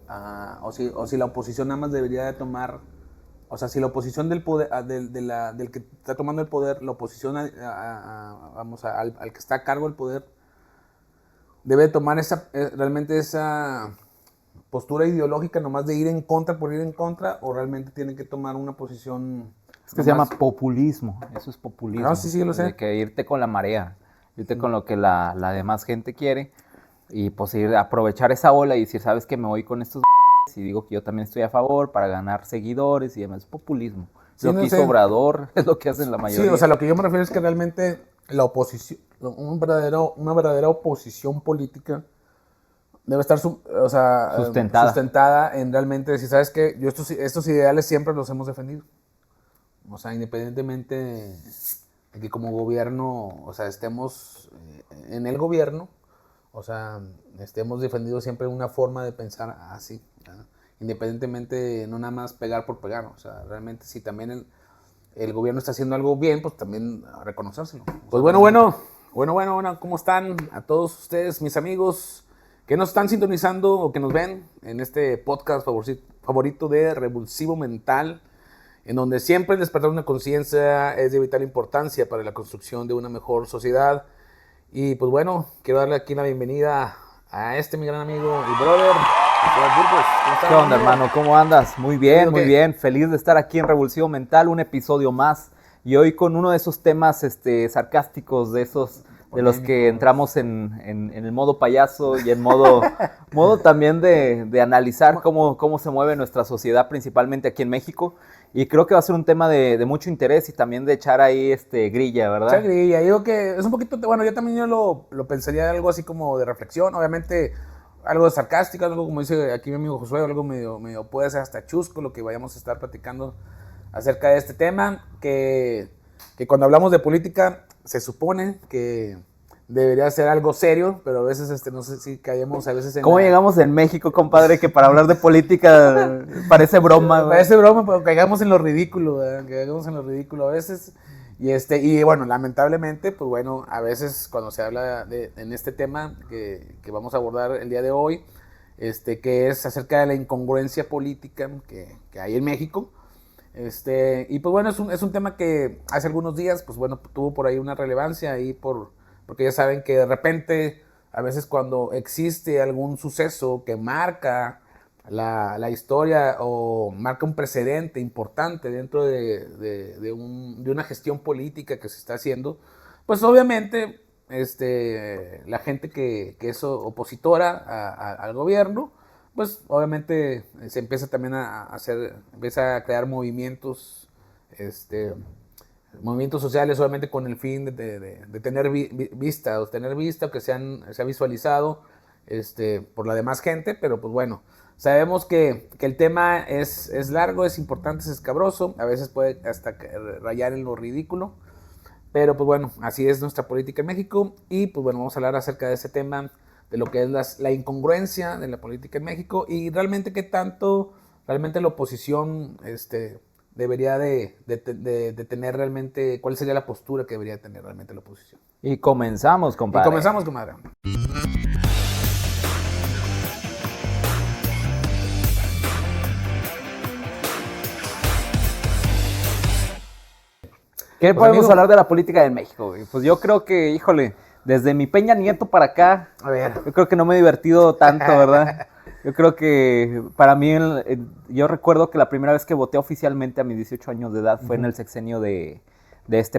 o si la oposición nada más debería de tomar, o sea, si la oposición del poder, del que está tomando el poder, la oposición al que está a cargo del poder, debe tomar realmente esa postura ideológica nomás de ir en contra por ir en contra, o realmente tiene que tomar una posición. Es que se llama populismo, eso es populismo. Ah, sí, lo sé. De que irte con la marea, irte con lo que la demás gente quiere y pues aprovechar esa ola y decir, ¿sabes qué? Me voy con estos y digo que yo también estoy a favor para ganar seguidores y demás. Es populismo. Sí, lo que hizo Obrador es lo que hacen la mayoría. Sí, o sea, lo que yo me refiero es que realmente la oposición, una verdadera oposición política debe estar sustentada en realmente decir, ¿sabes qué? Yo estos ideales siempre los hemos defendido. O sea, independientemente de que como gobierno, o sea, estemos en el gobierno, o sea, hemos defendido siempre una forma de pensar así, ¿verdad? Independientemente, no nada más pegar por pegar, o sea, realmente si también el gobierno está haciendo algo bien, pues también reconocérselo. Pues bueno, ¿cómo están a todos ustedes, mis amigos, que nos están sintonizando o que nos ven en este podcast favorito de Revulsivo Mental, en donde siempre el despertar una conciencia es de vital importancia para la construcción de una mejor sociedad? Y pues bueno, quiero darle aquí la bienvenida a mi gran amigo y brother, Burgos. ¿Qué onda, hermano? ¿Cómo andas? Muy bien, muy bien. Feliz de estar aquí en Revulsivo Mental, un episodio más. Y hoy con uno de esos temas sarcásticos, de los que entramos en el modo payaso y en modo también de analizar cómo se mueve nuestra sociedad, principalmente aquí en México. Y creo que va a ser un tema de mucho interés y también de echar ahí grilla, ¿verdad? Echar grilla. Digo que es un poquito, bueno, yo también lo pensaría algo así como de reflexión, obviamente algo sarcástico, algo como dice aquí mi amigo Josué, algo medio puede ser hasta chusco lo que vayamos a estar platicando acerca de este tema, que cuando hablamos de política se supone que debería ser algo serio, pero a veces no sé si caemos a veces en... ¿Cómo llegamos en México, compadre, que para hablar de política parece broma, güey? Parece broma, pero caigamos en lo ridículo, ¿verdad? Caigamos en lo ridículo a veces. Y bueno, lamentablemente, pues bueno, a veces cuando se habla en este tema que vamos a abordar el día de hoy, que es acerca de la incongruencia política que hay en México, y pues bueno, es un tema que hace algunos días, pues bueno, tuvo por ahí una relevancia ahí porque ya saben que de repente, a veces cuando existe algún suceso que marca la historia o marca un precedente importante dentro de una gestión política que se está haciendo, pues obviamente la gente que es opositora al gobierno, pues obviamente se empieza también empieza a crear movimientos, movimientos sociales solamente con el fin de tener vista, o que se ha visualizado por la demás gente, pero pues bueno, sabemos que el tema es largo, es importante, es escabroso, a veces puede hasta rayar en lo ridículo, pero pues bueno, así es nuestra política en México. Y pues bueno, vamos a hablar acerca de ese tema, de lo que es la incongruencia de la política en México y realmente qué tanto realmente la oposición debería de tener realmente, cuál sería la postura que debería tener realmente la oposición. Y comenzamos, compadre. Comadre. ¿Qué podemos hablar de la política de México, güey? Pues yo creo que, híjole, desde mi Peña Nieto para acá, a ver, yo creo que no me he divertido tanto, ¿verdad? Yo creo que para mí, yo recuerdo que la primera vez que voté oficialmente a mis 18 años de edad fue en el sexenio de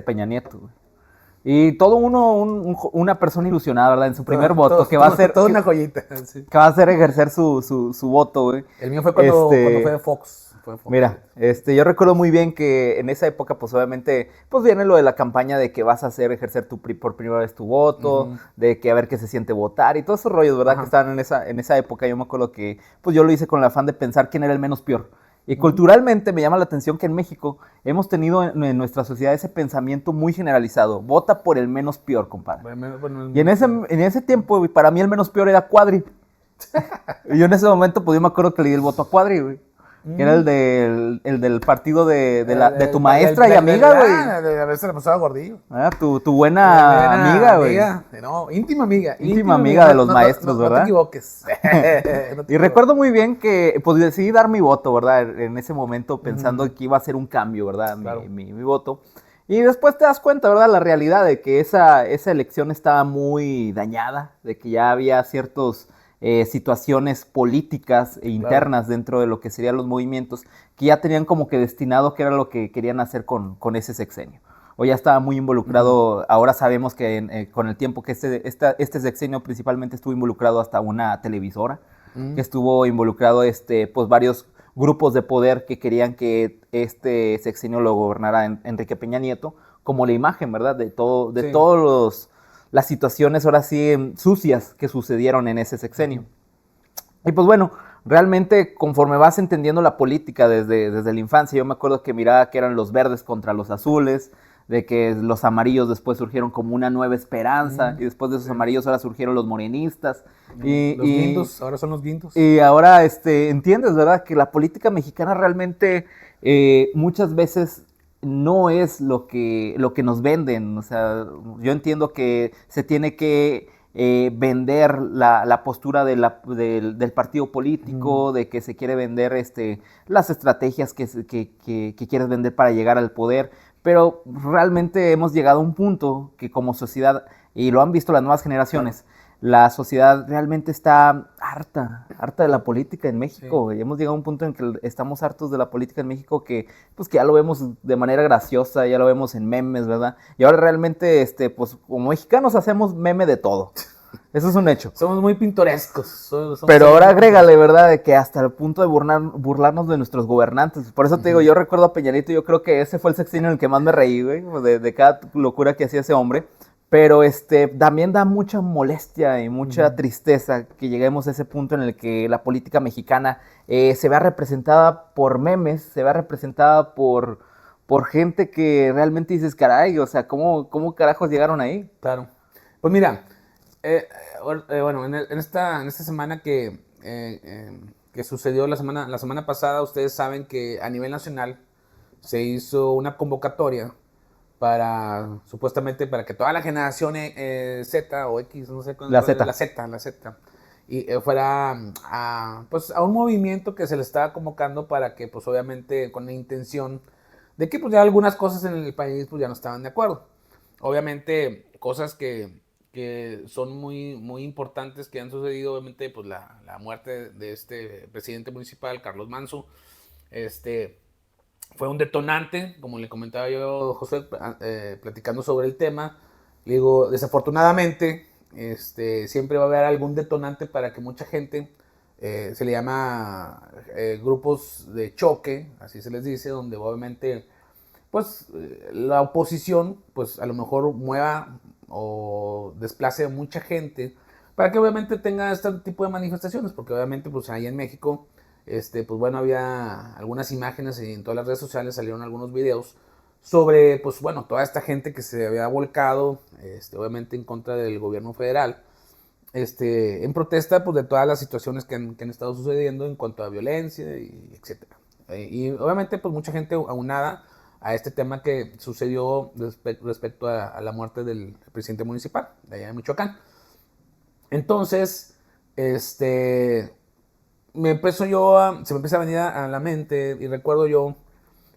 Peña Nieto, güey. Y todo una persona ilusionada, ¿verdad? En su primer voto, que va a ser... Toda una joyita. Sí. Que va a hacer ejercer su voto, güey. El mío fue cuando fue de Fox. Mira, yo recuerdo muy bien que en esa época, pues obviamente, pues viene lo de la campaña de que vas a ejercer por primera vez tu voto, de que a ver qué se siente votar y todos esos rollos, ¿verdad? Que estaban en esa época. Yo me acuerdo que, pues yo lo hice con el afán de pensar quién era el menos peor. Y culturalmente me llama la atención que en México hemos tenido en nuestra sociedad ese pensamiento muy generalizado. Vota por el menos peor, compadre. Y en ese tiempo, güey, para mí el menos peor era Cuadri. Y yo en ese momento, pues yo me acuerdo que le di el voto a Cuadri, güey. Que era el del partido de tu maestra y amiga, güey. A veces le pasaba gordillo. Tu buena amiga, güey. No, íntima amiga. Íntima amiga de los maestros, ¿verdad? No te equivoques. Y recuerdo muy bien que pues, decidí dar mi voto, ¿verdad? En ese momento pensando que iba a ser un cambio, ¿verdad? Claro. Mi voto. Y después te das cuenta, ¿verdad? La realidad de que esa elección estaba muy dañada, de que ya había ciertas situaciones políticas e internas dentro de lo que serían los movimientos, que ya tenían como que destinado qué era lo que querían hacer con ese sexenio. O ya estaba muy involucrado, ahora sabemos que con el tiempo que este sexenio principalmente estuvo involucrado hasta una televisora, que estuvo involucrado pues varios grupos de poder que querían que este sexenio lo gobernara Enrique Peña Nieto, como la imagen, ¿verdad? De todas las situaciones ahora sí sucias que sucedieron en ese sexenio. Y pues bueno, realmente conforme vas entendiendo la política desde la infancia, yo me acuerdo que miraba que eran los verdes contra los azules, de que los amarillos después surgieron como una nueva esperanza, y después de esos amarillos ahora surgieron los morenistas. Los guindos, ahora son los guindos. Y ahora entiendes, ¿verdad? Que la política mexicana realmente muchas veces no es lo que nos venden. O sea, yo entiendo que se tiene que vender la postura del partido político, de que se quiere vender las estrategias que quieres vender para llegar al poder, pero realmente hemos llegado a un punto que como sociedad, y lo han visto las nuevas generaciones, la sociedad realmente está harta de la política en México. Sí. Hemos llegado a un punto en que estamos hartos de la política en México que ya lo vemos de manera graciosa, ya lo vemos en memes, ¿verdad? Y ahora realmente, pues como mexicanos hacemos meme de todo. Eso es un hecho. Somos muy pintorescos. Pero ahora agrégale, ¿verdad? De que hasta el punto de burlarnos de nuestros gobernantes. Por eso te digo, yo recuerdo a Peña Nieto, yo creo que ese fue el sexenio en el que más me reí, güey, de cada locura que hacía ese hombre. Pero también da mucha molestia y mucha tristeza que lleguemos a ese punto en el que la política mexicana se vea representada por memes, se vea representada por gente que realmente dices, caray, o sea, ¿cómo carajos llegaron ahí? Claro. Pues mira, bueno, en esta semana que sucedió la semana pasada, ustedes saben que a nivel nacional se hizo una convocatoria supuestamente para que toda la generación Z o X, no sé cuándo. La Z. La Z. Y fuera a un movimiento que se le estaba convocando para que, pues obviamente, con la intención de que pues ya algunas cosas en el país pues ya no estaban de acuerdo. Obviamente, cosas que son muy, muy importantes que han sucedido, obviamente, pues la muerte de este presidente municipal, Carlos Manzo, fue un detonante, como le comentaba yo, José, platicando sobre el tema. Le digo, desafortunadamente, siempre va a haber algún detonante para que mucha gente, se le llama grupos de choque, así se les dice, donde obviamente, pues, la oposición, pues, a lo mejor mueva o desplace a mucha gente para que obviamente tenga este tipo de manifestaciones, porque obviamente, pues, ahí en México, pues bueno, había algunas imágenes y en todas las redes sociales salieron algunos videos sobre, pues bueno, toda esta gente que se había volcado, obviamente en contra del gobierno federal, en protesta, pues de todas las situaciones que han estado sucediendo en cuanto a violencia y etcétera. Y obviamente, pues mucha gente aunada a este tema que sucedió respecto a la muerte del presidente municipal de allá de Michoacán. Entonces, se me empieza a venir a la mente y recuerdo yo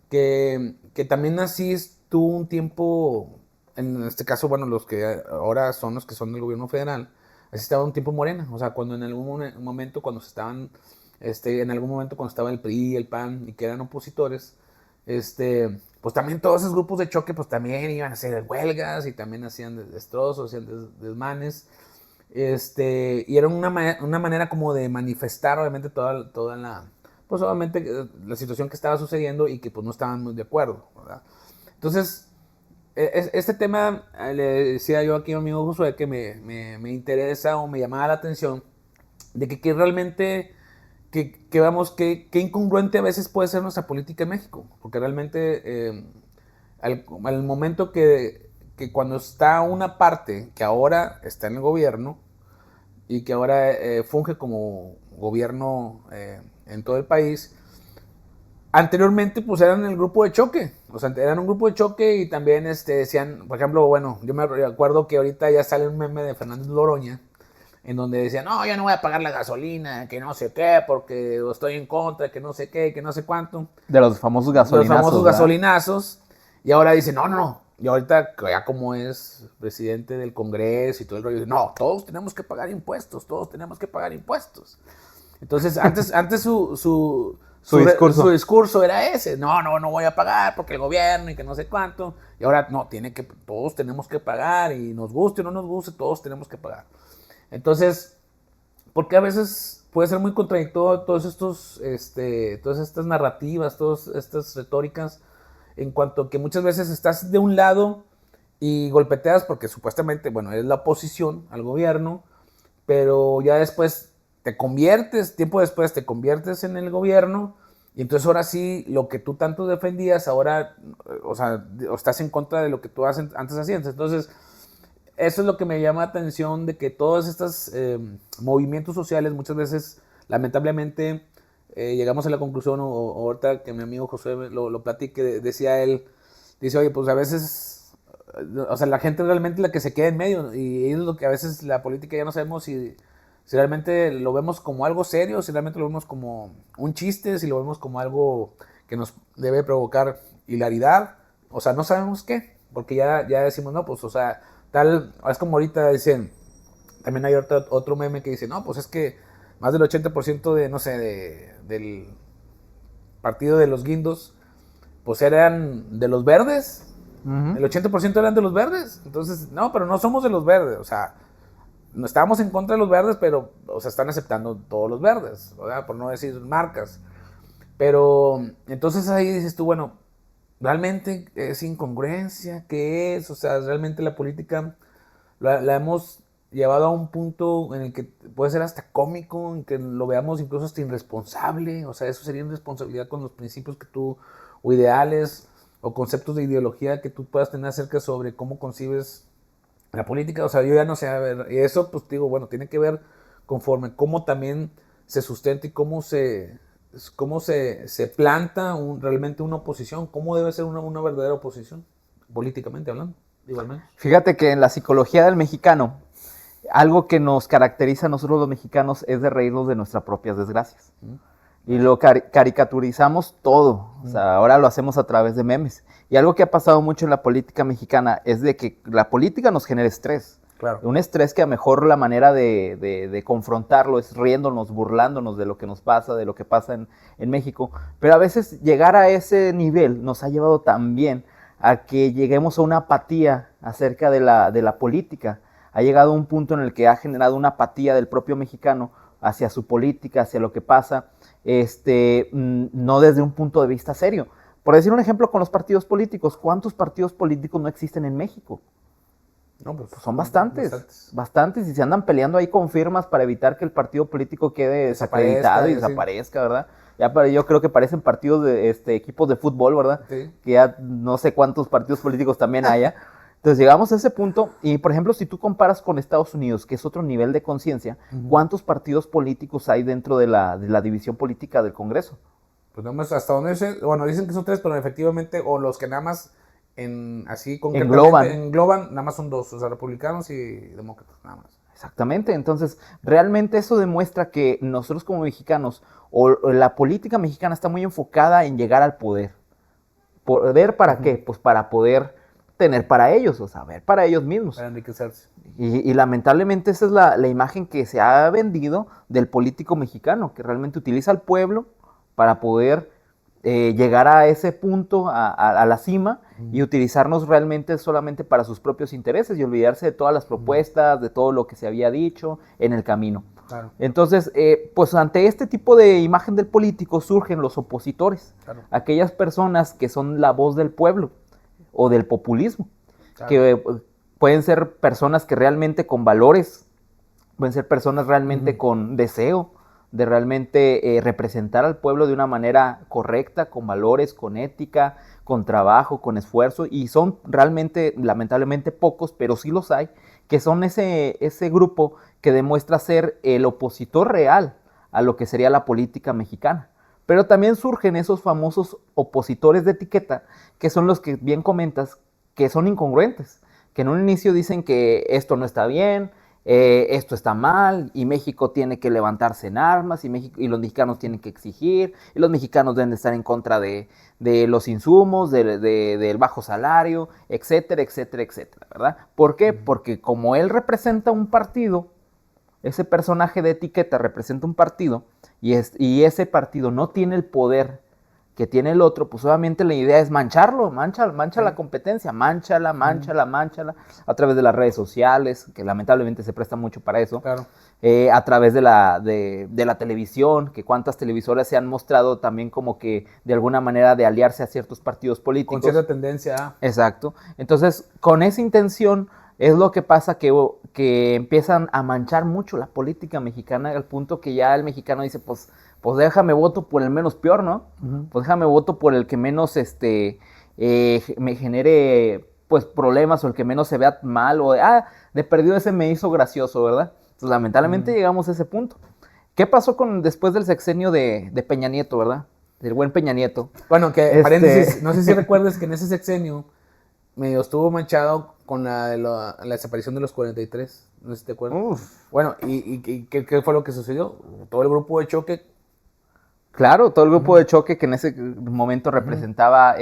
que también así estuvo un tiempo, en este caso, bueno, los que ahora son los que son del gobierno federal, así estaba un tiempo Morena, o sea, cuando en algún momento, cuando se estaban, en algún momento cuando estaba el PRI, el PAN y que eran opositores, pues también todos esos grupos de choque, pues también iban a hacer huelgas y también hacían destrozos, hacían desmanes. Y era una manera como de manifestar obviamente toda la, pues obviamente la situación que estaba sucediendo y que pues no estaban muy de acuerdo, ¿verdad? Entonces, este tema, le decía yo aquí a mi amigo Josué que me interesa o me llamaba la atención de que realmente, que incongruente a veces puede ser nuestra política en México, porque realmente al momento que cuando está una parte que ahora está en el gobierno y que ahora funge como gobierno en todo el país, anteriormente pues eran el grupo de choque, o sea, eran un grupo de choque y también decían, por ejemplo, bueno, yo me acuerdo que ahorita ya sale un meme de Fernández Loroña, en donde decía, no, yo no voy a pagar la gasolina, que no sé qué, porque estoy en contra, que no sé qué, que no sé cuánto. De los famosos gasolinazos. De los famosos gasolinazos. Y ahora dice, no, no, no. Y ahorita, ya como es presidente del Congreso y todo el rollo, dice, no, todos tenemos que pagar impuestos, todos tenemos que pagar impuestos. Entonces, antes su discurso era ese, no voy a pagar porque el gobierno y que no sé cuánto. Y ahora, no, todos tenemos que pagar y nos guste o no nos guste, todos tenemos que pagar. Entonces, porque a veces puede ser muy contradictorio todas estas narrativas, todas estas retóricas, en cuanto que muchas veces estás de un lado y golpeteas porque supuestamente, bueno, eres la oposición al gobierno, pero ya después tiempo después te conviertes en el gobierno y entonces ahora sí, lo que tú tanto defendías, ahora, o sea, estás en contra de lo que tú antes hacías. Entonces, eso es lo que me llama la atención de que todos estos movimientos sociales muchas veces, lamentablemente, llegamos a la conclusión, o ahorita que mi amigo José lo platique, decía él, dice, oye, pues a veces, o sea, la gente realmente es la que se queda en medio y es lo que a veces la política ya no sabemos si realmente lo vemos como algo serio, si realmente lo vemos como un chiste, si lo vemos como algo que nos debe provocar hilaridad, o sea, no sabemos qué, porque ya decimos, no, pues, o sea, tal, es como ahorita dicen, también hay otro meme que dice, no, pues es que más del 80% de, no sé, del partido de los guindos, pues eran de los verdes, el 80% eran de los verdes, entonces, no, pero no somos de los verdes, o sea, no estábamos en contra de los verdes, pero, o sea, están aceptando todos los verdes, ¿verdad? Por no decir marcas, pero entonces ahí dices tú, bueno, ¿realmente es incongruencia? ¿Qué es? O sea, realmente la política la hemos llevado a un punto en el que puede ser hasta cómico, en que lo veamos incluso hasta irresponsable. O sea, eso sería irresponsabilidad con los principios que tú, o ideales, o conceptos de ideología que tú puedas tener acerca sobre cómo concibes la política. O sea, yo ya no sé, a ver, y eso pues digo, bueno, tiene que ver conforme cómo también se sustenta y cómo se planta realmente una oposición, cómo debe ser una verdadera oposición, políticamente hablando, igualmente. Fíjate que en la psicología del mexicano, algo que nos caracteriza a nosotros los mexicanos es de reírnos de nuestras propias desgracias. Y lo caricaturizamos todo, o sea, ahora lo hacemos a través de memes. Y algo que ha pasado mucho en la política mexicana es de que la política nos genera estrés. Claro. Un estrés que a lo mejor la manera de confrontarlo es riéndonos, burlándonos de lo que nos pasa, de lo que pasa en México. Pero a veces llegar a ese nivel nos ha llevado también a que lleguemos a una apatía acerca de la política. Ha llegado a un punto en el que ha generado una apatía del propio mexicano hacia su política, hacia lo que pasa, no desde un punto de vista serio. Por decir un ejemplo con los partidos políticos, ¿cuántos partidos políticos no existen en México? No, pues son bastantes, y se andan peleando ahí con firmas para evitar que el partido político quede desacreditado y desaparezca, sí. ¿Verdad? Yo creo que parecen partidos de equipos de fútbol, ¿verdad? Sí. Que ya no sé cuántos partidos políticos también haya. Entonces llegamos a ese punto y, por ejemplo, si tú comparas con Estados Unidos, que es otro nivel de conciencia, ¿cuántos partidos políticos hay dentro de la división política del Congreso? Pues nada más hasta donde dicen que son 3, pero efectivamente, o los que nada más engloban, nada más son 2, o sea, republicanos y demócratas, nada más. Exactamente, entonces realmente eso demuestra que nosotros como mexicanos, o la política mexicana está muy enfocada en llegar al poder. ¿Poder para qué? Pues para poder tener para ellos, o sea, ver para ellos mismos. Para enriquecerse. Y lamentablemente esa es la imagen que se ha vendido del político mexicano, que realmente utiliza al pueblo para poder llegar a ese punto, a la cima, y utilizarnos realmente solamente para sus propios intereses y olvidarse de todas las propuestas, de todo lo que se había dicho en el camino. Claro. Entonces, pues ante este tipo de imagen del político surgen los opositores, claro. Aquellas personas que son la voz del pueblo o del populismo, claro. Que pueden ser personas que realmente con valores, pueden ser personas realmente con deseo de realmente representar al pueblo de una manera correcta, con valores, con ética, con trabajo, con esfuerzo, y son realmente, lamentablemente pocos, pero sí los hay, que son ese grupo que demuestra ser el opositor real a lo que sería la política mexicana. Pero también surgen esos famosos opositores de etiqueta, que son los que bien comentas, que son incongruentes, que en un inicio dicen que esto no está bien, esto está mal, y México tiene que levantarse en armas, y los mexicanos tienen que exigir, y los mexicanos deben de estar en contra de los insumos, del bajo salario, etcétera, etcétera, etcétera, ¿verdad? ¿Por qué? Porque como él representa un partido, ese personaje de etiqueta representa un partido, y ese partido no tiene el poder que tiene el otro, pues obviamente la idea es mancharlo, mancha la competencia, mánchala a través de las redes sociales, que lamentablemente se presta mucho para eso, Claro. a través de la televisión, que cuántas televisoras se han mostrado también como que de alguna manera de aliarse a ciertos partidos políticos. Con cierta tendencia. Exacto. Entonces, con esa intención es lo que pasa que empiezan a manchar mucho la política mexicana al punto que ya el mexicano dice, pues déjame voto por el menos peor, ¿no? Pues déjame voto por el que menos me genere pues problemas o el que menos se vea mal o de perdido ese me hizo gracioso, ¿verdad? Entonces lamentablemente llegamos a ese punto. ¿Qué pasó después del sexenio de Peña Nieto, verdad? Del buen Peña Nieto. Bueno, que paréntesis, no sé si recuerdas que en ese sexenio medio estuvo manchado con la desaparición de los 43. No sé si te acuerdas. Bueno, ¿y qué fue lo que sucedió? Todo el grupo de choque. Claro, todo el grupo de choque que en ese momento representaba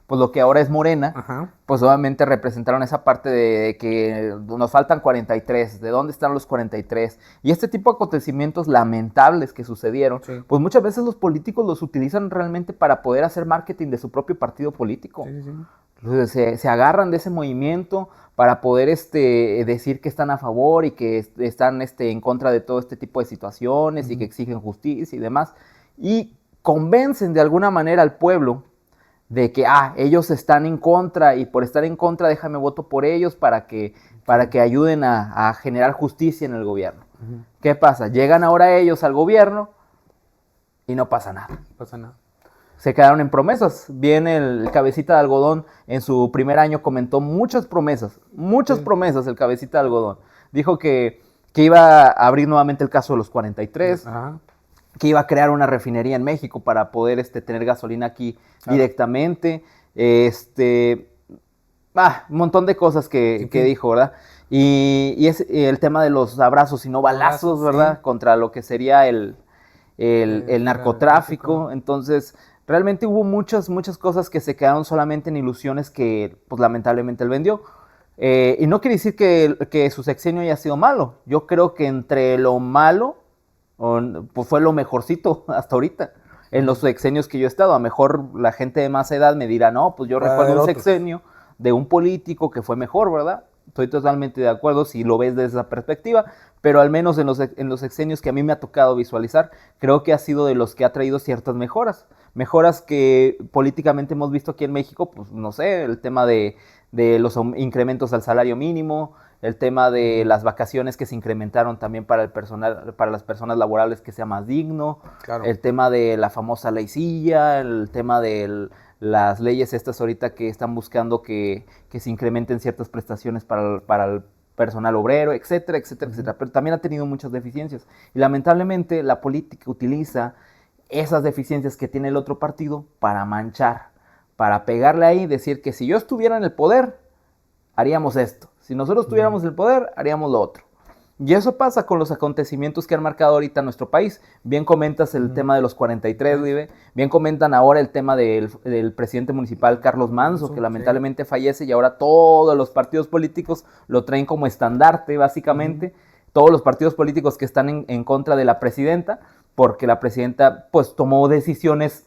pues lo que ahora es Morena, pues obviamente representaron esa parte de que nos faltan 43, ¿de dónde están los 43? Y este tipo de acontecimientos lamentables que sucedieron, pues muchas veces los políticos los utilizan realmente para poder hacer marketing de su propio partido político. Entonces, se agarran de ese movimiento para poder decir que están a favor y que están en contra de todo este tipo de situaciones y que exigen justicia y demás. Y convencen de alguna manera al pueblo de que ellos están en contra y por estar en contra déjame voto por ellos para que ayuden a generar justicia en el gobierno. ¿Qué pasa? Llegan ahora ellos al gobierno y no pasa nada. No pasa nada. Se quedaron en promesas. Bien, el cabecita de algodón en su primer año comentó muchas promesas el cabecita de algodón. Dijo que iba a abrir nuevamente el caso de los 43, que iba a crear una refinería en México para poder tener gasolina aquí directamente. Un montón de cosas que dijo, ¿verdad? Y es el tema de los abrazos y no balazos, ¿verdad? Contra lo que sería el narcotráfico. Entonces, realmente hubo muchas cosas que se quedaron solamente en ilusiones que, pues, lamentablemente él vendió. Y no quiere decir que su sexenio haya sido malo. Yo creo que entre lo malo, pues fue lo mejorcito hasta ahorita. En los sexenios que yo he estado, a lo mejor la gente de más edad me dirá, no, pues yo recuerdo un sexenio de un político que fue mejor, ¿verdad? Estoy totalmente de acuerdo si lo ves desde esa perspectiva, pero al menos en los sexenios que a mí me ha tocado visualizar, creo que ha sido de los que ha traído ciertas mejoras. Mejoras que políticamente hemos visto aquí en México, pues no sé, el tema de los incrementos al salario mínimo, el tema de las vacaciones que se incrementaron también para el personal, para las personas laborales que sea más digno, el tema de la famosa ley silla, el tema de las leyes estas ahorita que están buscando que se incrementen ciertas prestaciones para el personal obrero, etcétera, etcétera, etcétera. Pero también ha tenido muchas deficiencias. Y lamentablemente la política utiliza esas deficiencias que tiene el otro partido para manchar, para pegarle ahí, decir que si yo estuviera en el poder, haríamos esto. Si nosotros tuviéramos el poder, haríamos lo otro. Y eso pasa con los acontecimientos que han marcado ahorita nuestro país. Bien comentas el tema de los 43, Vive. Bien comentan ahora el tema del presidente municipal Carlos Manzo, que lamentablemente fallece y ahora todos los partidos políticos lo traen como estandarte, básicamente. Todos los partidos políticos que están en contra de la presidenta, porque la presidenta pues tomó decisiones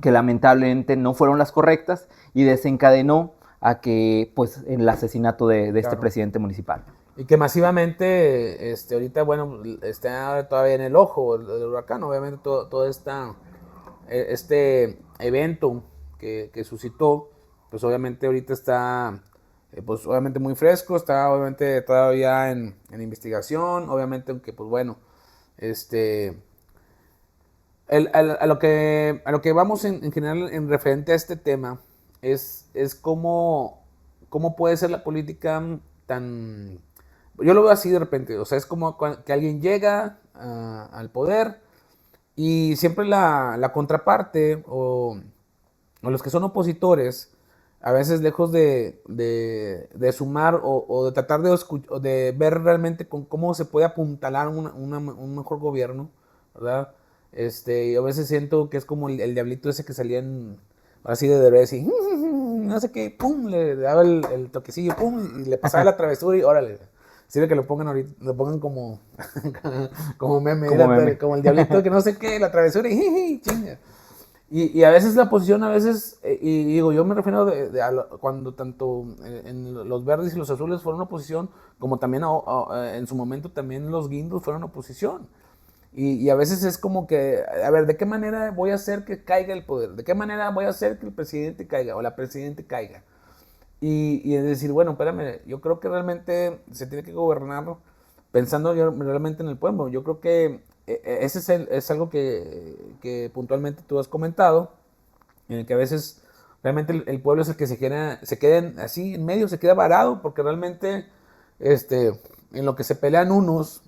que lamentablemente no fueron las correctas y desencadenó a que, pues, el asesinato de este presidente municipal. Y que masivamente, ahorita, bueno, está todavía en el ojo del huracán, obviamente todo este evento que suscitó, pues obviamente ahorita está, pues obviamente muy fresco, está obviamente todavía en investigación, obviamente, aunque pues bueno, a lo que vamos en general en referente a este tema, es cómo puede ser la política tan... Yo lo veo así de repente, o sea, es como que alguien llega al poder Y siempre la contraparte o los que son opositores, a veces lejos de sumar o de tratar o de ver realmente cómo se puede apuntalar un mejor gobierno, ¿verdad? Y a veces siento que es como el diablito ese que salía así de Derbez y no sé qué, pum, le daba el toquecillo, pum, y le pasaba la travesura y órale. Sirve que lo pongan ahorita, lo pongan como, como meme, Como meme. como el diablito que no sé qué, la travesura y chinga. Y a veces la posición, a veces, y digo, yo me refiero cuando tanto en los verdes y los azules fueron oposición, como también en su momento también los guindos fueron oposición. Y a veces es como que, a ver, ¿de qué manera voy a hacer que caiga el poder? ¿De qué manera voy a hacer que el presidente caiga o la presidente caiga? Y es decir, bueno, espérame, yo creo que realmente se tiene que gobernar pensando realmente en el pueblo. Yo creo que ese es algo que puntualmente tú has comentado, en el que a veces realmente el pueblo es el que se queda así en medio, se queda varado, porque realmente en lo que se pelean unos,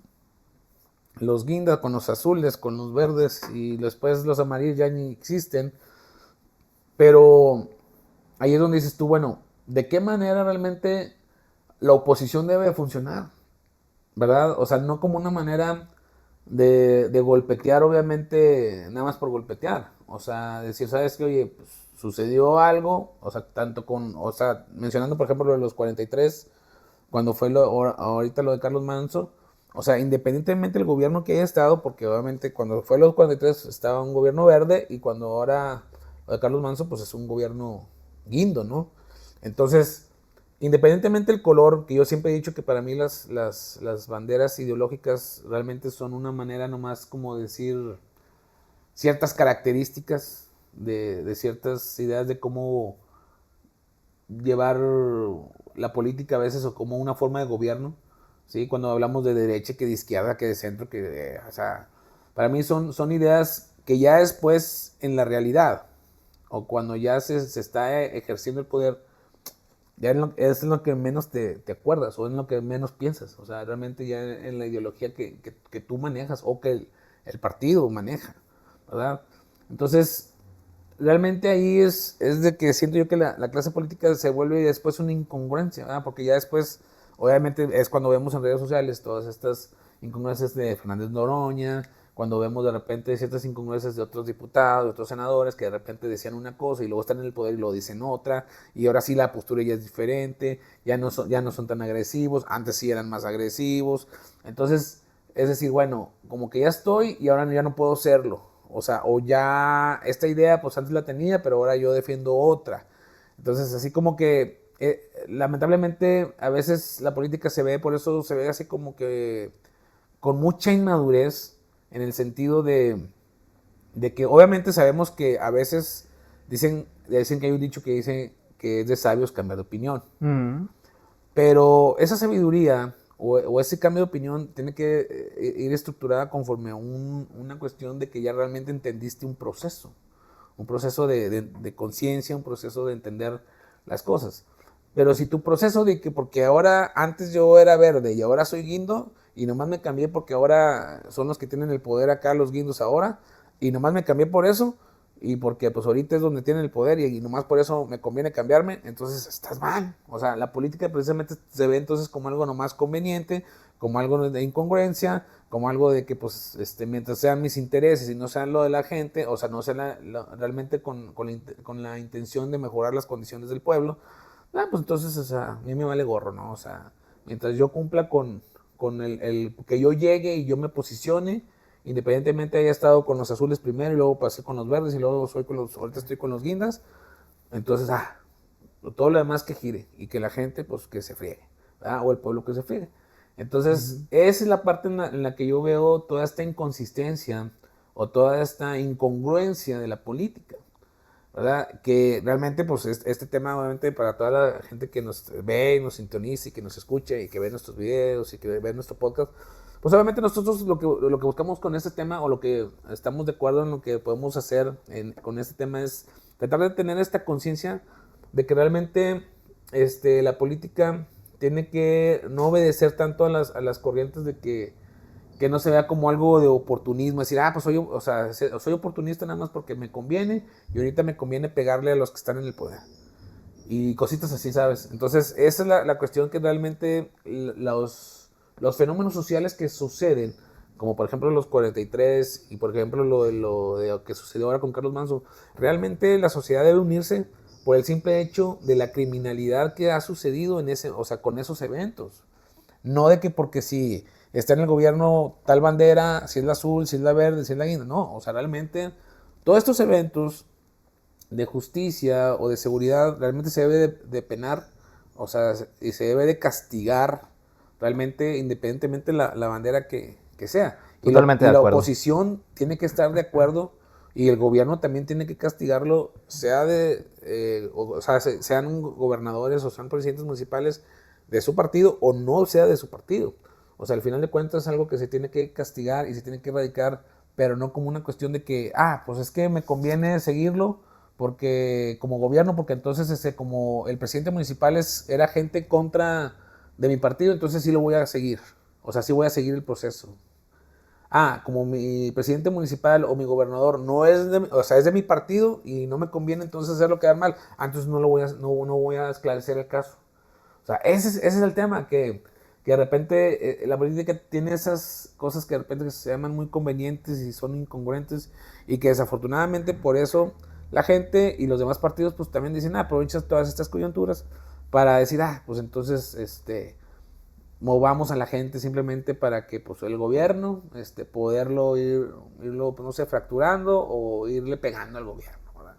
los guindas con los azules, con los verdes, y después los amarillos ya ni existen, pero ahí es donde dices tú, bueno, ¿de qué manera realmente la oposición debe funcionar? ¿Verdad? O sea, no como una manera de golpetear, obviamente, nada más por golpetear. O sea, decir, ¿sabes qué? Oye, pues, sucedió algo, o sea, o sea, mencionando, por ejemplo, lo de los 43, cuando fue ahorita lo de Carlos Manso, o sea, independientemente del gobierno que haya estado, porque obviamente cuando fue los 43 estaba un gobierno verde y cuando ahora lo de Carlos Manso, pues es un gobierno guindo, ¿no? Entonces, independientemente del color, que yo siempre he dicho que para mí las banderas ideológicas realmente son una manera nomás como decir ciertas características de ciertas ideas de cómo llevar la política a veces o como una forma de gobierno, ¿sí? Cuando hablamos de derecha, que de izquierda, que de centro, o sea, para mí son ideas que ya después en la realidad o cuando ya se está ejerciendo el poder, ya es lo que menos te acuerdas o es lo que menos piensas, o sea, realmente ya en la ideología que tú manejas o que el partido maneja, ¿verdad? Entonces, realmente ahí es de que siento yo que la clase política se vuelve después una incongruencia, ¿verdad? Porque ya después, obviamente, es cuando vemos en redes sociales todas estas incongruencias de Fernández Noroña, cuando vemos de repente ciertas incongruencias de otros diputados, de otros senadores que de repente decían una cosa y luego están en el poder y lo dicen otra, y ahora sí la postura ya es diferente, ya no son tan agresivos, antes sí eran más agresivos, entonces, es decir, bueno, como que ya estoy y ahora ya no puedo serlo, o sea, o ya esta idea pues antes la tenía, pero ahora yo defiendo otra. Entonces, así como que lamentablemente a veces la política se ve, por eso se ve así como que con mucha inmadurez en el sentido de que obviamente sabemos que a veces dicen que hay un dicho que dice que es de sabios cambiar de opinión. Pero esa sabiduría o ese cambio de opinión tiene que ir estructurada conforme a una cuestión de que ya realmente entendiste un proceso de conciencia, un proceso de entender las cosas. Pero si tu proceso de que porque ahora antes yo era verde y ahora soy guindo y nomás me cambié porque ahora son los que tienen el poder acá, los guindos ahora, y nomás me cambié por eso, y porque pues ahorita es donde tienen el poder y nomás por eso me conviene cambiarme, entonces estás mal. O sea, la política precisamente se ve entonces como algo nomás conveniente, como algo de incongruencia, como algo de que pues mientras sean mis intereses y no sean lo de la gente, o sea, no sea realmente con la intención de mejorar las condiciones del pueblo, pues entonces, o sea, a mí me vale gorro, ¿no? O sea, mientras yo cumpla con que yo llegue y yo me posicione, independientemente haya estado con los azules primero y luego pasé con los verdes y luego ahorita estoy con los guindas, entonces, todo lo demás que gire y que la gente, pues, que se friegue, ¿verdad? O el pueblo que se friegue. Entonces, esa es la parte en la que yo veo toda esta inconsistencia o toda esta incongruencia de la política, ¿verdad? Que realmente, pues, este tema, obviamente, para toda la gente que nos ve y nos sintoniza y que nos escucha y que ve nuestros videos y que ve nuestro podcast, pues, obviamente, nosotros lo que buscamos con este tema o lo que estamos de acuerdo en lo que podemos hacer con este tema es tratar de tener esta conciencia de que realmente la política tiene que no obedecer tanto a las corrientes de que que no se vea como algo de oportunismo, decir, pues soy oportunista nada más porque me conviene y ahorita me conviene pegarle a los que están en el poder. Y cositas así, ¿sabes? Entonces, esa es la cuestión que realmente los fenómenos sociales que suceden, como por ejemplo los 43 y por ejemplo lo de que sucedió ahora con Carlos Manzo, realmente la sociedad debe unirse por el simple hecho de la criminalidad que ha sucedido con esos eventos. No de que porque si está en el gobierno tal bandera, si es la azul, si es la verde, si es la guinda, no, realmente todos estos eventos de justicia o de seguridad realmente se debe de penar, y se debe de castigar realmente independientemente la bandera que sea. Totalmente y de la acuerdo. Oposición tiene que estar de acuerdo y el gobierno también tiene que castigarlo, sean gobernadores o sean presidentes municipales de su partido o no sea de su partido. Al final de cuentas es algo que se tiene que castigar y se tiene que erradicar, pero no como una cuestión de que, pues es que me conviene seguirlo porque como gobierno, porque entonces como el presidente municipal era gente contra de mi partido, entonces sí lo voy a seguir. Sí voy a seguir el proceso. Como mi presidente municipal o mi gobernador no es es de mi partido y no me conviene entonces hacerlo quedar mal, entonces no voy a esclarecer el caso. Ese es el tema, que de repente la política tiene esas cosas que de repente se llaman muy convenientes y son incongruentes y que desafortunadamente por eso la gente y los demás partidos pues también dicen, aprovechan todas estas coyunturas para decir, pues entonces movamos a la gente simplemente para que pues el gobierno poderlo irlo pues, no sé, fracturando o irle pegando al gobierno, ¿verdad?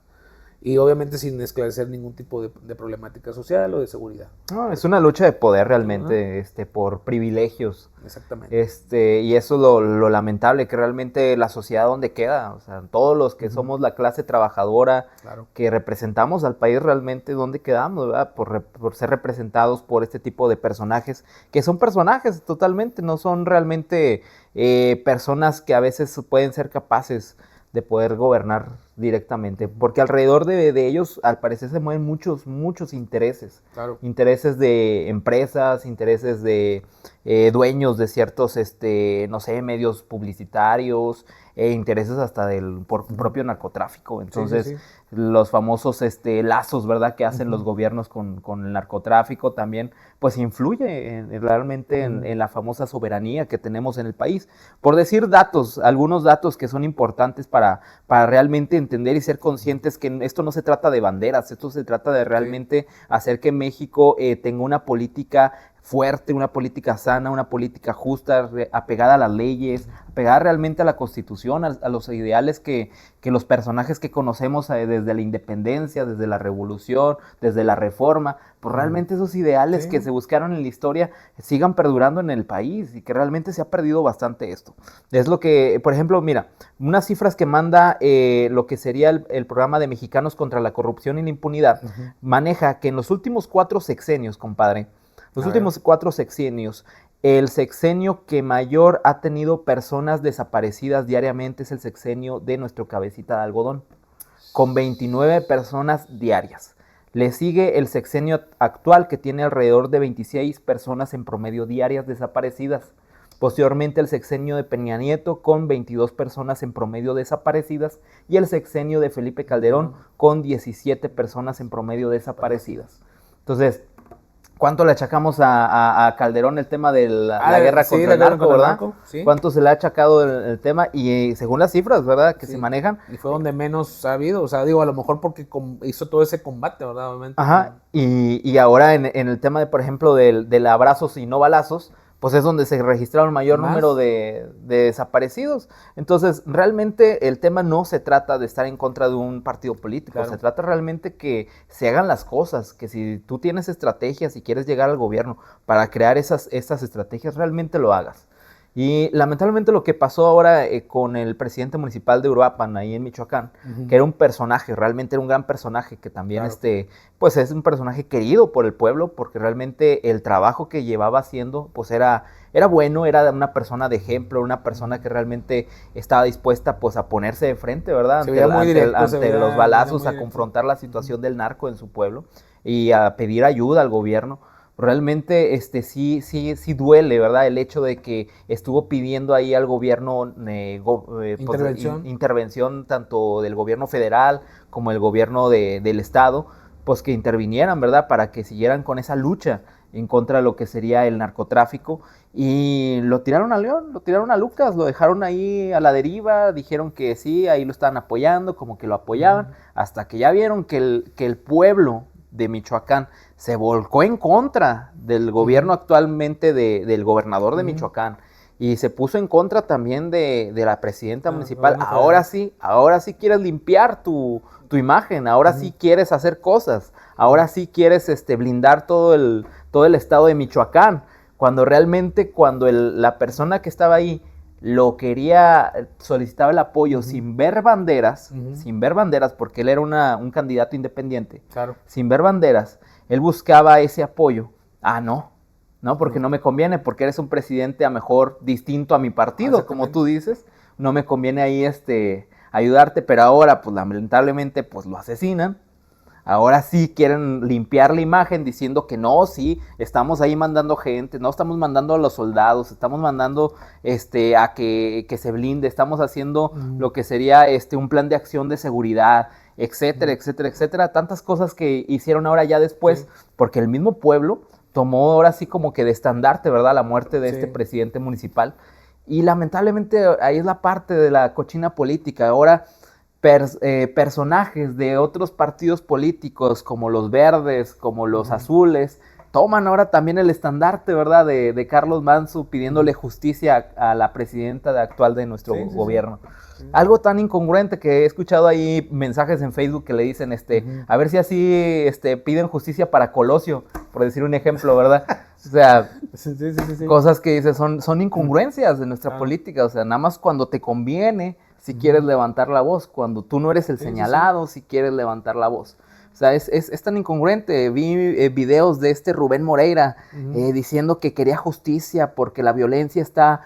Y obviamente sin esclarecer ningún tipo de problemática social o de seguridad. No, es una lucha de poder realmente, por privilegios. Exactamente. Y eso es lo lamentable, que realmente la sociedad donde queda, todos los que somos la clase trabajadora, claro, que representamos al país realmente, ¿dónde quedamos, verdad? Por ser representados por este tipo de personajes, que son personajes totalmente, no son realmente personas que a veces pueden ser capaces de poder gobernar directamente, porque alrededor de ellos al parecer se mueven muchos intereses, claro, intereses de empresas, intereses de dueños de ciertos, no sé, medios publicitarios, intereses hasta del propio narcotráfico. Entonces, sí. los famosos lazos, ¿verdad?, que hacen los gobiernos con el narcotráfico también, pues influye realmente en la famosa soberanía que tenemos en el país. Por decir datos, algunos datos que son importantes para realmente entender y ser conscientes que esto no se trata de banderas, esto se trata de realmente hacer que México tenga una política fuerte, una política sana, una política justa, apegada a las leyes, apegada realmente a la Constitución, a los ideales que los personajes que conocemos desde la independencia, desde la revolución, desde la reforma, pues realmente esos ideales que se buscaron en la historia sigan perdurando en el país y que realmente se ha perdido bastante esto. Es lo que, por ejemplo, mira, unas cifras que manda lo que sería el programa de Mexicanos contra la Corrupción y la Impunidad, maneja que en los últimos 4 sexenios, compadre, últimos 4 sexenios, el sexenio que mayor ha tenido personas desaparecidas diariamente es el sexenio de nuestro cabecita de algodón, con 29 personas diarias. Le sigue el sexenio actual, que tiene alrededor de 26 personas en promedio diarias desaparecidas. Posteriormente el sexenio de Peña Nieto, con 22 personas en promedio desaparecidas, y el sexenio de Felipe Calderón, con 17 personas en promedio desaparecidas. Entonces, ¿cuánto le achacamos a Calderón el tema de la guerra contra el narco, verdad? Sí. ¿Cuánto se le ha achacado el tema? Y según las cifras, ¿verdad?, que se manejan. Y fue donde menos ha habido, a lo mejor porque hizo todo ese combate, ¿verdad? Obviamente. Ajá, y ahora en el tema de, por ejemplo, del abrazos y no balazos, pues es donde se registraron mayor número de desaparecidos. Entonces, realmente el tema no se trata de estar en contra de un partido político, se trata realmente que se hagan las cosas, que si tú tienes estrategias y quieres llegar al gobierno para crear estas estrategias, realmente lo hagas. Y lamentablemente lo que pasó ahora con el presidente municipal de Uruapan, ahí en Michoacán, que era un personaje, realmente era un gran personaje, que también pues es un personaje querido por el pueblo, porque realmente el trabajo que llevaba haciendo, pues era bueno, era una persona de ejemplo, una persona que realmente estaba dispuesta pues a ponerse de frente, ¿verdad? Ante los balazos, a confrontar la situación del narco en su pueblo y a pedir ayuda al gobierno. realmente sí duele, ¿verdad? El hecho de que estuvo pidiendo ahí al gobierno intervención tanto del gobierno federal como el gobierno del estado, pues que intervinieran, ¿verdad? Para que siguieran con esa lucha en contra de lo que sería el narcotráfico. Y lo tiraron a León, lo tiraron a Lucas, lo dejaron ahí a la deriva, dijeron que sí, ahí lo estaban apoyando, como que lo apoyaban, hasta que ya vieron que el pueblo de Michoacán se volcó en contra del gobierno actualmente del gobernador de Michoacán y se puso en contra también de la presidenta municipal. Ahora sí quieres limpiar tu imagen, ahora sí quieres hacer cosas, ahora sí quieres blindar todo el estado de Michoacán, cuando realmente la persona que estaba ahí lo quería, solicitaba el apoyo sin ver banderas, porque él era un candidato independiente, sin ver banderas, él buscaba ese apoyo. No, porque no me conviene, porque eres un presidente a mejor distinto a mi partido, como tú dices, no me conviene ahí ayudarte, pero ahora pues lamentablemente pues lo asesinan. Ahora sí quieren limpiar la imagen diciendo que no, sí, estamos ahí mandando gente, no estamos mandando a los soldados, estamos mandando a que se blinde, estamos haciendo lo que sería un plan de acción de seguridad, etcétera, etcétera, etcétera. Tantas cosas que hicieron ahora ya después, porque el mismo pueblo tomó ahora sí como que de estandarte, ¿verdad? La muerte de este presidente municipal. Y lamentablemente ahí es la parte de la cochina política. Ahora personajes de otros partidos políticos, como los verdes, como los azules, toman ahora también el estandarte, ¿verdad? De Carlos Manzo pidiéndole justicia a la presidenta actual de nuestro gobierno. Sí. Algo tan incongruente que he escuchado ahí mensajes en Facebook que le dicen, a ver si así piden justicia para Colosio, por decir un ejemplo, ¿verdad? O sea, cosas que dices son incongruencias de nuestra política, o sea, nada más cuando te conviene, si quieres levantar la voz, cuando tú no eres el señalado, si quieres levantar la voz. O sea, es tan incongruente. Vi videos de Rubén Moreira diciendo que quería justicia porque la violencia está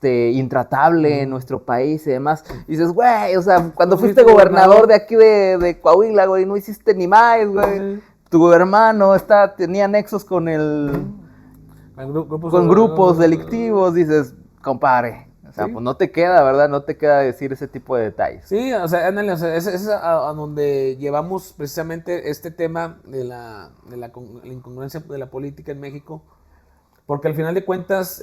intratable en nuestro país y demás. Y dices, güey, o sea, cuando fuiste gobernador de aquí de Coahuila, güey, no hiciste ni más, güey. Tu hermano tenía nexos con grupos delictivos, dices, compadre. O sea, pues no te queda, ¿verdad? No te queda decir ese tipo de detalles. Sí, o sea, ándale, o sea, es a donde llevamos precisamente este tema de la incongruencia de la política en México, porque al final de cuentas,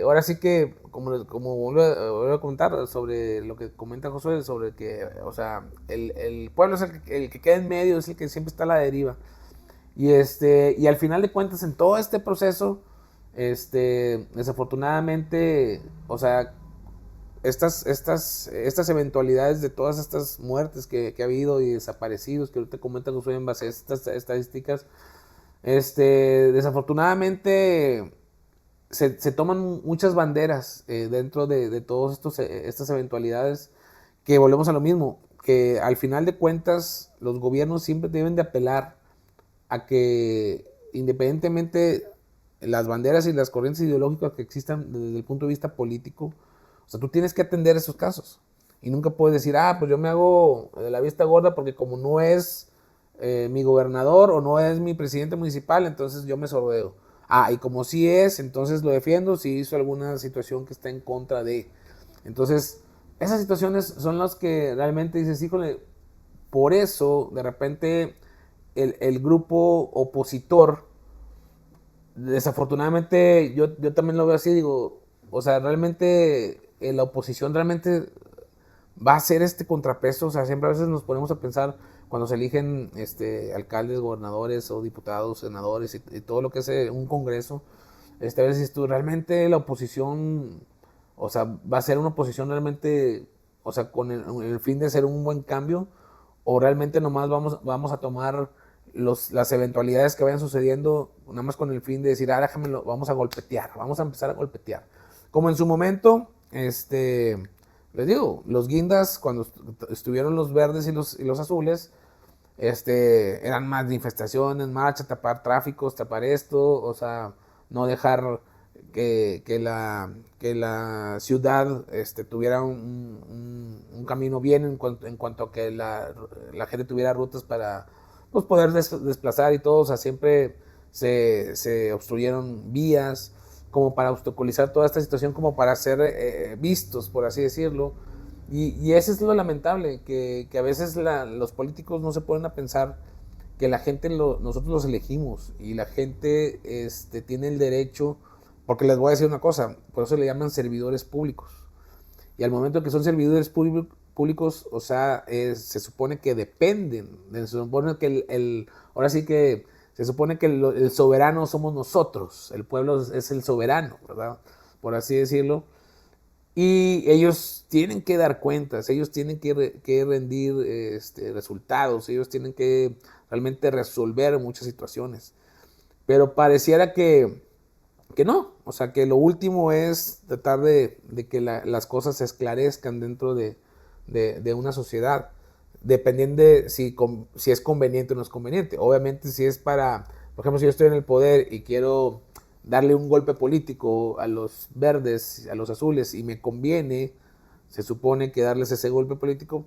ahora sí que, como vuelvo a comentar sobre lo que comenta Josué, sobre que, o sea, el pueblo es el que queda en medio, es el que siempre está a la deriva, y al final de cuentas, en todo este proceso, desafortunadamente, o sea, estas eventualidades de todas estas muertes que ha habido y desaparecidos que ahorita comentan Josué en base a estas estadísticas, desafortunadamente se toman muchas banderas dentro de todas estas eventualidades, que volvemos a lo mismo, que al final de cuentas los gobiernos siempre deben de apelar a que, independientemente las banderas y las corrientes ideológicas que existan desde el punto de vista político, o sea, tú tienes que atender esos casos. Y nunca puedes decir, pues yo me hago de la vista gorda porque como no es mi gobernador o no es mi presidente municipal, entonces yo me sordeo. Y como sí es, entonces lo defiendo si hizo alguna situación que está en contra de. Entonces, esas situaciones son las que realmente dices, híjole, por eso de repente el grupo opositor, desafortunadamente yo también lo veo así, digo, o sea, realmente la oposición realmente va a ser este contrapeso. O sea, siempre a veces nos ponemos a pensar cuando se eligen alcaldes, gobernadores o diputados, senadores y todo lo que es un congreso, a veces dices tú, realmente la oposición, o sea, va a ser una oposición realmente, o sea, con el fin de hacer un buen cambio, o realmente nomás vamos a tomar las eventualidades que vayan sucediendo nada más con el fin de decir, déjamelo, vamos a golpetear, vamos a empezar a golpetear. Como en su momento, les digo, los guindas, cuando estuvieron los verdes y los azules, eran manifestaciones, marcha, tapar tráficos, tapar esto, o sea, no dejar que la ciudad tuviera un camino bien en cuanto a que la gente tuviera rutas para pues, poder desplazar y todo. O sea, siempre se obstruyeron vías, como para obstaculizar toda esta situación, como para ser vistos, por así decirlo. Y eso es lo lamentable, que a veces los políticos no se ponen a pensar que la gente, nosotros los elegimos, y la gente tiene el derecho, porque les voy a decir una cosa, por eso le llaman servidores públicos. Y al momento que son servidores públicos, o sea, se supone que dependen, se supone que ahora sí que se supone que el soberano somos nosotros, el pueblo es el soberano, ¿verdad? Por así decirlo. Y ellos tienen que dar cuentas, ellos tienen que rendir resultados, ellos tienen que realmente resolver muchas situaciones. Pero pareciera que no, o sea, que lo último es tratar de que las cosas se esclarezcan dentro de una sociedad, dependiendo de si es conveniente o no es conveniente. Obviamente, si es para, por ejemplo, si yo estoy en el poder y quiero darle un golpe político a los verdes, a los azules, y me conviene, se supone que darles ese golpe político,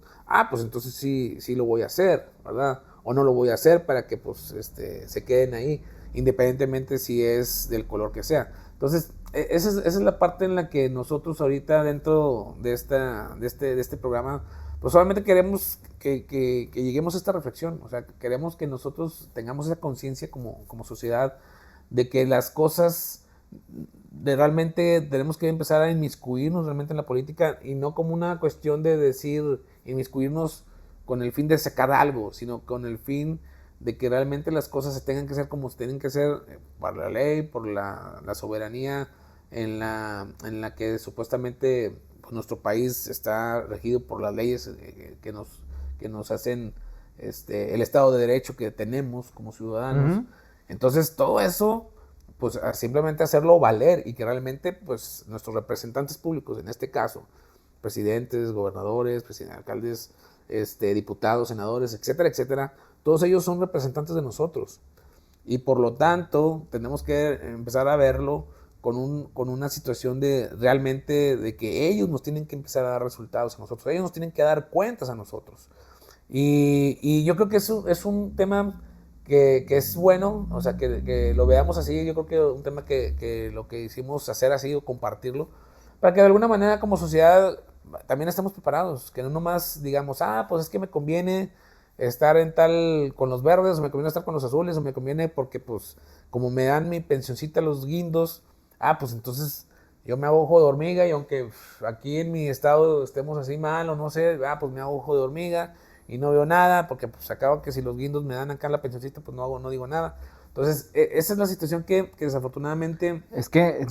pues entonces sí lo voy a hacer, ¿verdad? O no lo voy a hacer para que pues se queden ahí, independientemente si es del color que sea. Entonces, esa es la parte en la que nosotros ahorita dentro de este programa, pues solamente queremos que lleguemos a esta reflexión. O sea, queremos que nosotros tengamos esa conciencia como sociedad de que las cosas realmente tenemos que empezar a inmiscuirnos realmente en la política, y no como una cuestión de decir inmiscuirnos con el fin de sacar algo, sino con el fin de que realmente las cosas se tengan que hacer como se tienen que hacer, por la ley, por la soberanía en la que supuestamente pues, nuestro país está regido por las leyes que nos hacen el Estado de Derecho que tenemos como ciudadanos. Uh-huh. Entonces todo eso, pues simplemente hacerlo valer, y que realmente pues nuestros representantes públicos, en este caso, presidentes, gobernadores, alcaldes, diputados, senadores, etcétera, etcétera, todos ellos son representantes de nosotros, y por lo tanto tenemos que empezar a verlo con una situación de realmente de que ellos nos tienen que empezar a dar resultados a nosotros, ellos nos tienen que dar cuentas a nosotros, y yo creo que eso es un tema que es bueno, o sea, que lo veamos así. Yo creo que un tema que lo que hicimos hacer ha sido compartirlo, para que de alguna manera como sociedad también estemos preparados, que no nomás digamos, pues es que me conviene estar con los verdes, o me conviene estar con los azules, o me conviene porque pues como me dan mi pensioncita los guindos, pues entonces yo me hago ojo de hormiga, y aunque aquí en mi estado estemos así mal o no sé, pues me hago ojo de hormiga y no veo nada, porque pues acabo que si los guindos me dan acá la pensioncita, pues no digo nada. Entonces, esa es la situación que desafortunadamente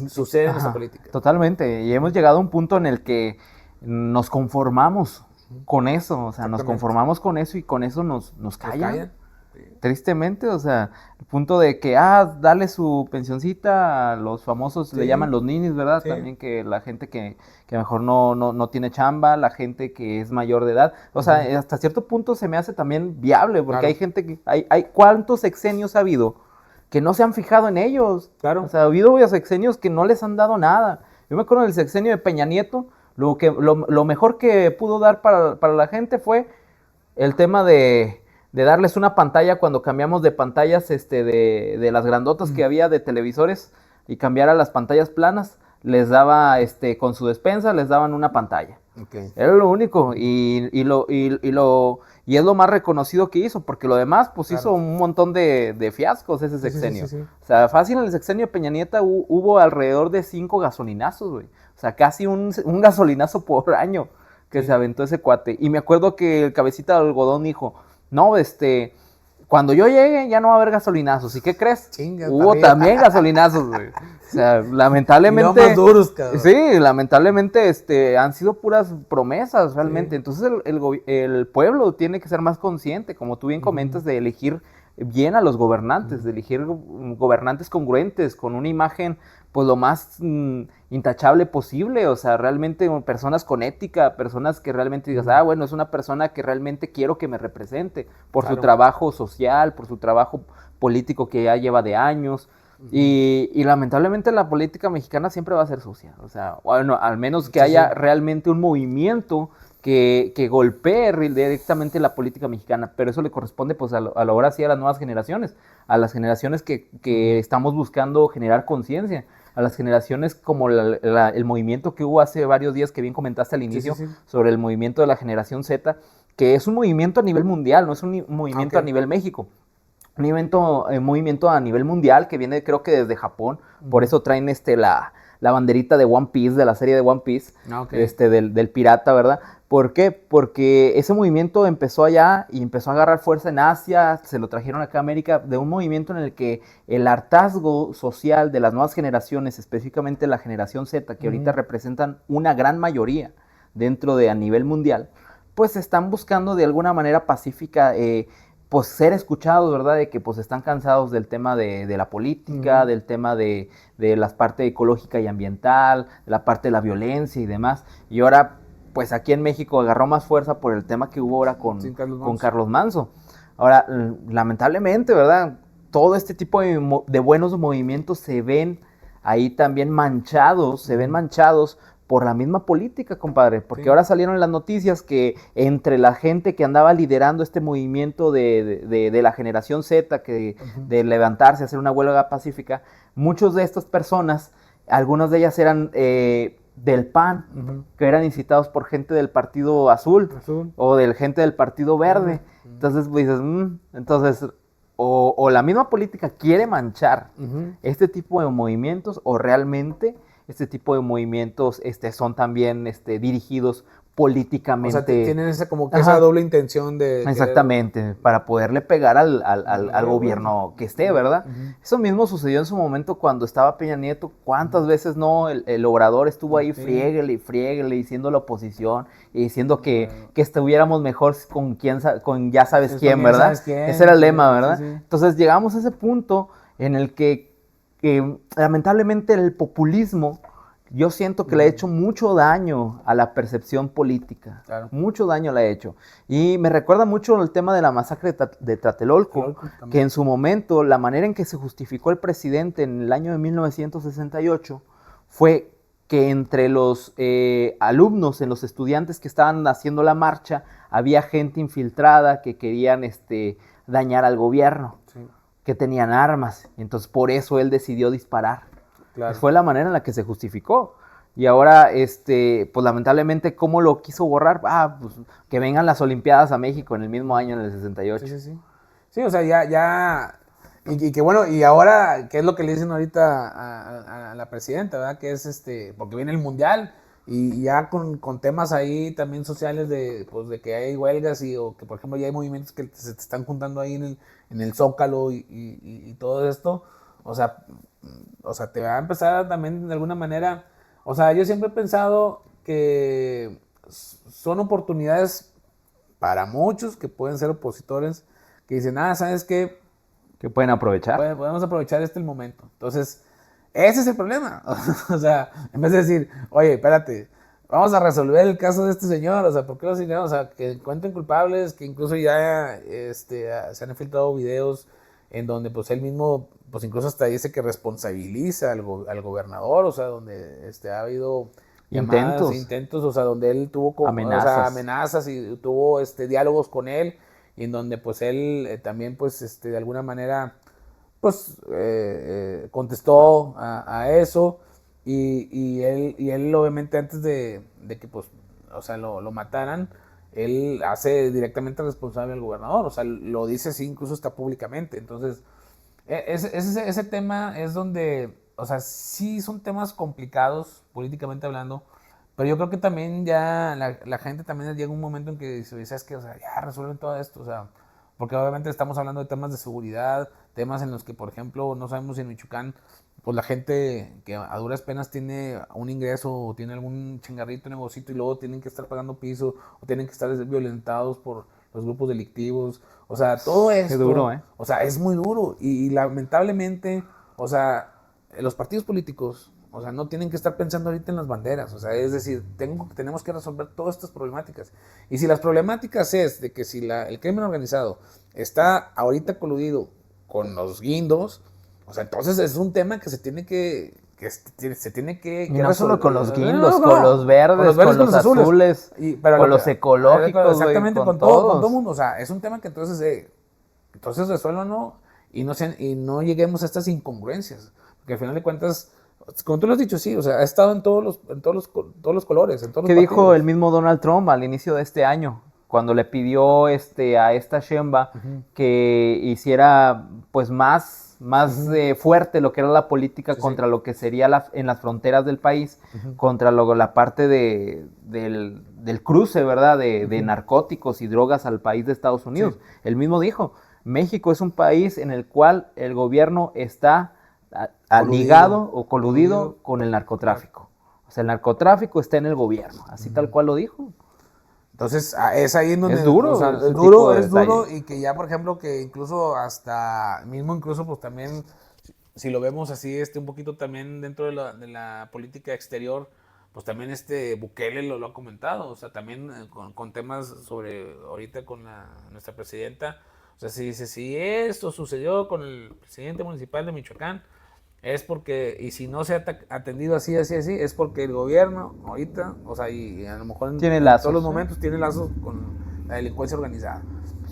sucede en nuestra política. Totalmente, y hemos llegado a un punto en el que nos conformamos con eso, o sea, nos conformamos con eso, y con eso nos callan. Sí. Tristemente, o sea, el punto de que, dale su pensioncita a los famosos, sí, le llaman los ninis, ¿verdad? Sí. También que la gente que mejor no tiene chamba, la gente que es mayor de edad, o sea, hasta cierto punto se me hace también viable, porque claro, hay gente que, hay ¿cuántos sexenios ha habido que no se han fijado en ellos? Claro. O sea, ha habido sexenios que no les han dado nada. Yo me acuerdo del sexenio de Peña Nieto, lo mejor que pudo dar para la gente fue el tema de darles una pantalla cuando cambiamos de pantallas de las grandotas que había de televisores, y cambiar a las pantallas planas, les daba con su despensa les daban una pantalla. Okay. Era lo único, y es lo más reconocido que hizo, porque lo demás pues claro, hizo un montón de fiascos ese sexenio. Sí. O sea, fácil, en el sexenio de Peña Nieto hubo alrededor de 5 gasolinazos, güey. O sea, casi un gasolinazo por año que se aventó ese cuate. Y me acuerdo que el cabecita de algodón dijo, no, cuando yo llegue ya no va a haber gasolinazos. ¿Y qué crees? Chinga, hubo también gasolinazos, güey. O sea, lamentablemente... más duros, cabrón. Sí, lamentablemente han sido puras promesas, realmente. Sí. Entonces el pueblo tiene que ser más consciente, como tú bien comentas, de elegir bien a los gobernantes, de elegir gobernantes congruentes, con una imagen pues lo más intachable posible, o sea, realmente personas con ética, personas que realmente digas, bueno, es una persona que realmente quiero que me represente, por claro, su trabajo social, por su trabajo político que ya lleva de años, y lamentablemente la política mexicana siempre va a ser sucia, o sea, bueno, al menos que haya realmente un movimiento que golpee directamente la política mexicana, pero eso le corresponde pues a la hora sí a las nuevas generaciones, a las generaciones que estamos buscando generar conciencia, a las generaciones como el movimiento que hubo hace varios días que bien comentaste al inicio sobre el movimiento de la generación Z, que es un movimiento a nivel mundial, no es un movimiento a nivel México. Un movimiento a nivel mundial que viene creo que desde Japón, por eso traen la banderita de One Piece, de la serie de One Piece, del pirata, ¿verdad? ¿Por qué? Porque ese movimiento empezó allá y empezó a agarrar fuerza en Asia, se lo trajeron acá a América, de un movimiento en el que el hartazgo social de las nuevas generaciones, específicamente la generación Z, que ahorita representan una gran mayoría dentro de a nivel mundial, pues están buscando de alguna manera pacífica pues ser escuchados, ¿verdad? De que pues están cansados del tema de la política, del tema de la parte ecológica y ambiental, de la parte de la violencia y demás. Y ahora, pues aquí en México agarró más fuerza por el tema que hubo ahora con Carlos Manzo. Ahora, lamentablemente, ¿verdad? Todo este tipo de buenos movimientos se ven ahí también manchados, por la misma política, compadre, porque ahora salieron las noticias que entre la gente que andaba liderando este movimiento de la generación Z, de levantarse, hacer una huelga pacífica, muchos de estas personas, algunas de ellas eran del PAN, que eran incitados por gente del Partido Azul. O del gente del Partido Verde. Entonces, pues dices, o la misma política quiere manchar este tipo de movimientos, o realmente este tipo de movimientos son también dirigidos políticamente. O sea, tienen esa doble intención de... Exactamente, para poderle pegar al gobierno que esté, ¿verdad? Eso mismo sucedió en su momento cuando estaba Peña Nieto. ¿Cuántas veces no el Obrador estuvo ahí friéguele, diciendo la oposición y diciendo que estuviéramos mejor con ya sabes quién, ¿verdad? Ese era el lema, ¿verdad? Entonces llegamos a ese punto en el que lamentablemente el populismo, yo siento que le ha hecho mucho daño a la percepción política. Mucho daño le ha hecho. Y me recuerda mucho el tema de la masacre de Tlatelolco, que en su momento, la manera en que se justificó el presidente en el año de 1968 fue que entre los alumnos, en los estudiantes que estaban haciendo la marcha, había gente infiltrada que querían dañar al gobierno. Que tenían armas, entonces por eso él decidió disparar. Fue la manera en la que se justificó. Y ahora, pues lamentablemente, ¿cómo lo quiso borrar? Pues que vengan las Olimpiadas a México en el mismo año, en el 68. Sí, o sea, ya, y que bueno, y ahora, ¿qué es lo que le dicen ahorita a la presidenta, verdad? Que es porque viene el Mundial, y ya con temas ahí también sociales de que hay huelgas o que, por ejemplo, ya hay movimientos que se te están juntando ahí en el Zócalo y todo esto, o sea, te va a empezar también de alguna manera, o sea, yo siempre he pensado que son oportunidades para muchos que pueden ser opositores, que dicen, ¿sabes qué? Que pueden aprovechar. Podemos aprovechar el momento. Entonces, ese es el problema. O sea, en vez de decir, oye, espérate, vamos a resolver el caso de este señor, o sea, ¿por qué los señores? O sea, que encuentren culpables, que incluso ya se han filtrado videos en donde pues él mismo, pues incluso hasta dice que responsabiliza al gobernador, o sea, donde ha habido intentos, o sea, donde él tuvo amenazas y tuvo diálogos con él, y en donde pues él también pues de alguna manera pues contestó a eso. Y él obviamente antes de que pues, o sea, lo mataran, él hace directamente responsable al gobernador, o sea, lo dice así, incluso está públicamente. Entonces, ese tema es donde, o sea, sí son temas complicados políticamente hablando, pero yo creo que también ya la gente también llega un momento en que dice, ¿sabes qué? O sea, ya resuelven todo esto, o sea, porque obviamente estamos hablando de temas de seguridad, temas en los que, por ejemplo, no sabemos si en Michoacán, pues la gente que a duras penas tiene un ingreso o tiene algún chingarrito, negocito, y luego tienen que estar pagando piso o tienen que estar violentados por los grupos delictivos. O sea, todo esto, es duro, ¿eh? O sea, es muy duro. Y lamentablemente, o sea, los partidos políticos, o sea, no tienen que estar pensando ahorita en las banderas. O sea, es decir, tenemos que resolver todas estas problemáticas. Y si las problemáticas es de que si el crimen organizado está ahorita coludido con los guindos, o sea, entonces es un tema que se tiene que se tiene que... Y no solo con los guindos, no, con los verdes, con los azules, con los ecológicos, exactamente, güey, con todo el mundo. O sea, es un tema que entonces resuélvanlo y no lleguemos a estas incongruencias. Porque al final de cuentas, como tú lo has dicho, sí, o sea, ha estado en todos los colores, en todos los ¿Qué dijo partidos. el mismo Donald Trump al inicio de este año? Cuando le pidió a esta Sheinbaum que hiciera pues más fuerte lo que era la política contra lo que sería en las fronteras del país, contra la parte del cruce, ¿verdad? De narcóticos y drogas al país de Estados Unidos. Sí. Él mismo dijo, México es un país en el cual el gobierno está ligado o coludido con el narcotráfico. O sea, el narcotráfico está en el gobierno, así tal cual lo dijo. Entonces, es ahí en donde... Es duro. O sea, es duro y que ya, por ejemplo, que incluso pues también, si lo vemos así, un poquito también dentro de la política exterior, pues también Bukele lo ha comentado, o sea, también con temas sobre, ahorita con nuestra presidenta, o sea, si esto sucedió con el presidente municipal de Michoacán, es porque, y si no se ha atendido así, es porque el gobierno ahorita, o sea, y a lo mejor en todos los momentos tiene lazos con la delincuencia organizada.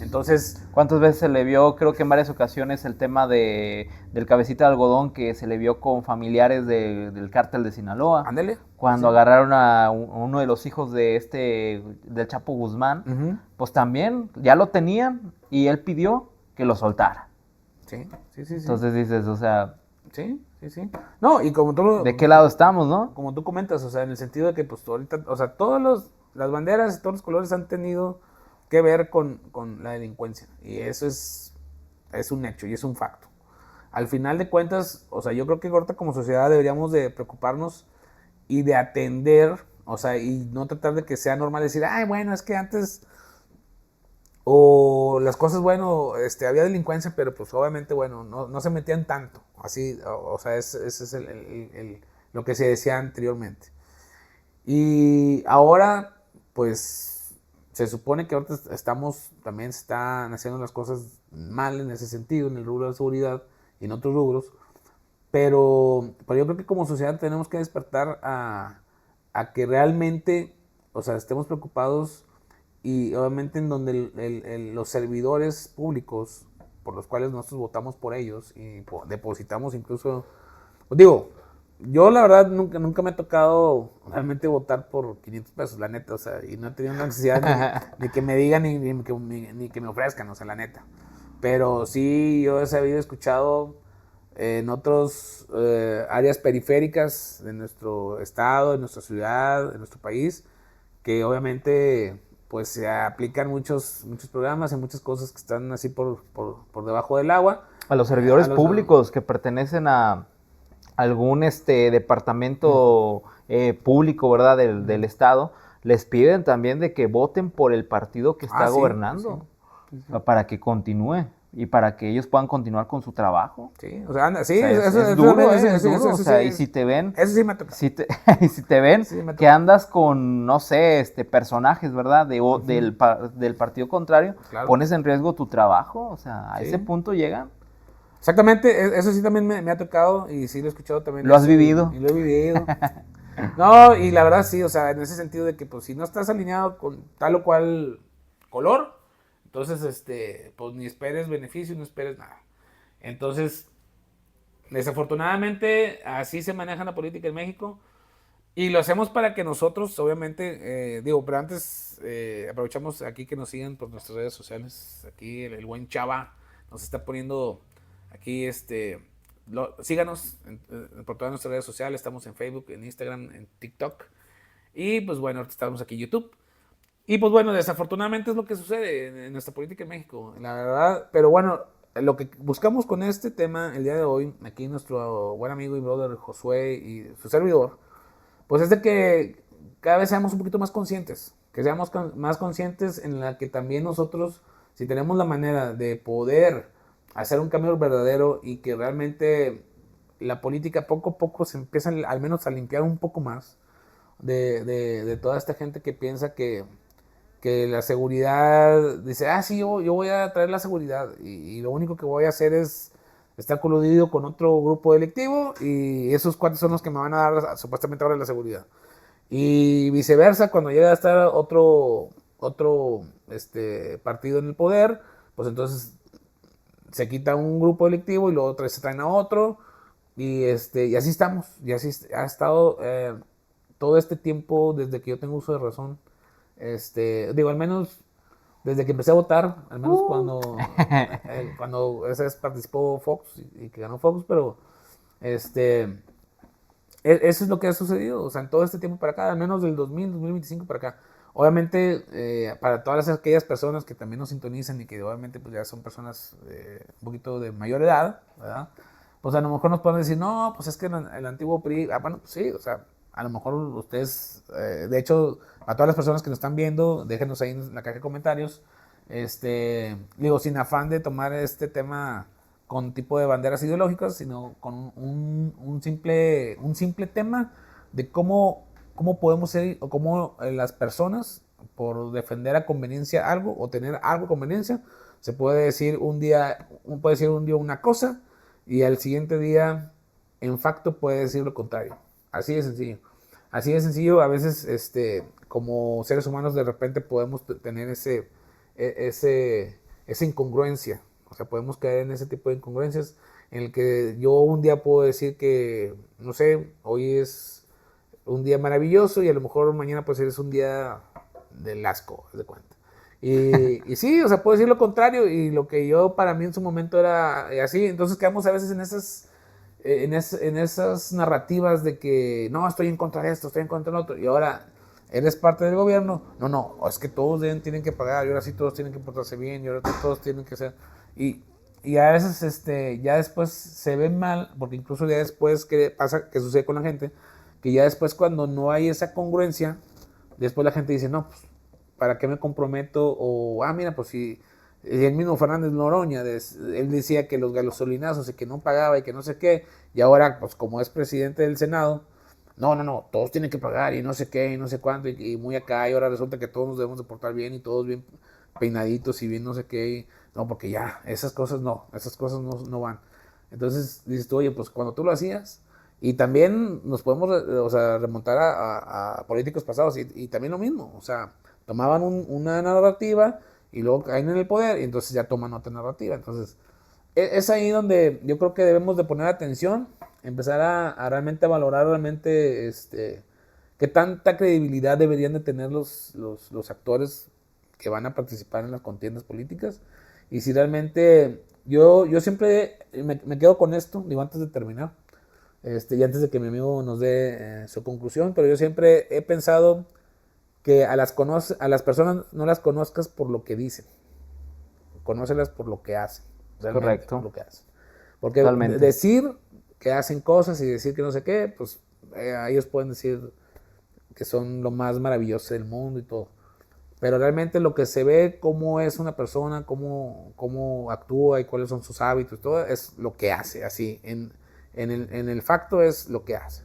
Entonces, ¿cuántas veces se le vio? Creo que en varias ocasiones el tema del cabecita de algodón que se le vio con familiares del cártel de Sinaloa. Ándale. Cuando agarraron a uno de los hijos del Chapo Guzmán, pues también ya lo tenían y él pidió que lo soltara. Sí. Entonces dices, o sea... Sí. No, y como tú... ¿De qué lado estamos, no? Como tú comentas, o sea, en el sentido de que pues ahorita, o sea, las banderas y todos los colores han tenido que ver con la delincuencia. Y eso es un hecho y es un facto. Al final de cuentas, o sea, yo creo que ahorita como sociedad deberíamos de preocuparnos y de atender, o sea, y no tratar de que sea normal decir, ay, bueno, es que antes... O las cosas, bueno, había delincuencia, pero pues obviamente, bueno, no se metían tanto. Así, o sea, ese es lo que se decía anteriormente. Y ahora, pues, se supone que ahorita también se están haciendo las cosas mal en ese sentido, en el rubro de la seguridad y en otros rubros. Pero yo creo que como sociedad tenemos que despertar a que realmente, o sea, estemos preocupados. Y obviamente en donde los servidores públicos por los cuales nosotros votamos por ellos y depositamos incluso, pues digo, yo la verdad nunca me ha tocado realmente votar por 500 pesos, la neta, o sea, y no he tenido necesidad ni que me digan ni que me ofrezcan, o sea, la neta. Pero sí, yo he sabido, escuchado en otras áreas periféricas de nuestro estado, de nuestra ciudad, de nuestro país, que obviamente pues se aplican muchos programas y muchas cosas que están así por debajo del agua. A los servidores públicos que pertenecen a algún departamento público, ¿verdad? Del estado, les piden también de que voten por el partido que está gobernando, sí. Para que continúe y para que ellos puedan continuar con su trabajo. Sí, o sea, sí, eso es duro, es duro. O sea, y si te ven, eso sí me toca. Y si te ven que andas con, no sé, personajes, ¿verdad? Del partido contrario, claro, pones en riesgo tu trabajo, o sea, a ese punto llegan. Exactamente, eso sí también me ha tocado y sí lo he escuchado también. ¿Lo has vivido? Y lo he vivido. No, y la verdad sí, o sea, en ese sentido de que pues si no estás alineado con tal o cual color, entonces, pues ni esperes beneficio, no esperes nada. Entonces, desafortunadamente, así se maneja la política en México. Y lo hacemos para que nosotros, obviamente, pero antes aprovechamos aquí que nos sigan por nuestras redes sociales. Aquí el buen Chava nos está poniendo aquí, síganos por todas nuestras redes sociales. Estamos en Facebook, en Instagram, en TikTok. Y pues bueno, estamos aquí en YouTube. Y pues bueno, desafortunadamente es lo que sucede en nuestra política en México, la verdad. Pero bueno, lo que buscamos con este tema el día de hoy, aquí nuestro buen amigo y brother Josué y su servidor, pues es de que cada vez seamos un poquito más conscientes, que seamos más conscientes en la que también nosotros, si tenemos la manera de poder hacer un cambio verdadero y que realmente la política poco a poco se empieza al menos a limpiar un poco más de toda esta gente que piensa que la seguridad, dice, sí, yo voy a traer la seguridad y lo único que voy a hacer es está coludido con otro grupo delictivo y esos cuates son los que me van a dar supuestamente ahora la seguridad. Y viceversa, cuando llega a estar otro partido en el poder, pues entonces se quita un grupo delictivo y luego se traen a otro y así estamos, y así ha estado todo este tiempo desde que yo tengo uso de razón. Digo, al menos desde que empecé a votar, al menos cuando esa vez participó Fox y que ganó Fox, pero eso es lo que ha sucedido, o sea, en todo este tiempo para acá, al menos del 2025 para acá. Obviamente, para todas aquellas personas que también nos sintonizan y que obviamente pues ya son personas un poquito de mayor edad, ¿verdad? Pues a lo mejor nos pueden decir, no, pues es que el antiguo PRI, bueno, pues sí, o sea, a lo mejor ustedes, de hecho, a todas las personas que nos están viendo, déjenos ahí en la caja de comentarios, digo, sin afán de tomar este tema con tipo de banderas ideológicas, sino con un simple tema de cómo podemos ser o cómo las personas, por defender a conveniencia algo o tener algo a conveniencia, se puede decir un día una cosa y al siguiente día en facto puede decir lo contrario. Así de sencillo. Así de sencillo, a veces como seres humanos de repente podemos tener esa incongruencia. O sea, podemos caer en ese tipo de incongruencias en el que yo un día puedo decir que, no sé, hoy es un día maravilloso y a lo mejor mañana pues es un día del asco, de cuenta. Y sí, o sea, puedo decir lo contrario y lo que yo para mí en su momento era así. Entonces quedamos a veces en esas narrativas de que no, estoy en contra de esto, estoy en contra del otro. Y ahora eres parte del gobierno. No, es que todos tienen que pagar y ahora sí todos tienen que portarse bien y ahora todos tienen que ser... Y a veces ya después se ve mal, porque incluso ya después que pasa, que sucede con la gente, que ya después cuando no hay esa congruencia, después la gente dice, no, pues, ¿para qué me comprometo? O, mira, pues si el mismo Fernández Noroña, él decía que los gasolinazos y que no pagaba y que no sé qué, y ahora, pues como es presidente del Senado, no, todos tienen que pagar y no sé qué, y no sé cuánto, y muy acá, y ahora resulta que todos nos debemos de portar bien y todos bien peinaditos y bien no sé qué, no, porque ya, esas cosas no van. Entonces dices tú, oye, pues cuando tú lo hacías, y también nos podemos o sea, remontar a políticos pasados y también lo mismo, o sea, tomaban una narrativa y luego caen en el poder y entonces ya toman otra narrativa. Entonces, es ahí donde yo creo que debemos de poner atención, empezar a realmente valorar realmente qué tanta credibilidad deberían de tener los actores que van a participar en las contiendas políticas y si realmente yo siempre me quedo con esto, digo antes de terminar, y antes de que mi amigo nos dé su conclusión, pero yo siempre he pensado que a las personas no las conozcas por lo que dicen, conócelas por lo que hacen, realmente Correcto. por lo que hacen. Porque Totalmente. decir que hacen cosas y decir que no sé qué, pues ellos pueden decir que son lo más maravilloso del mundo y todo. Pero realmente lo que se ve, cómo es una persona, cómo actúa y cuáles son sus hábitos, todo es lo que hace, así, en el facto es lo que hace.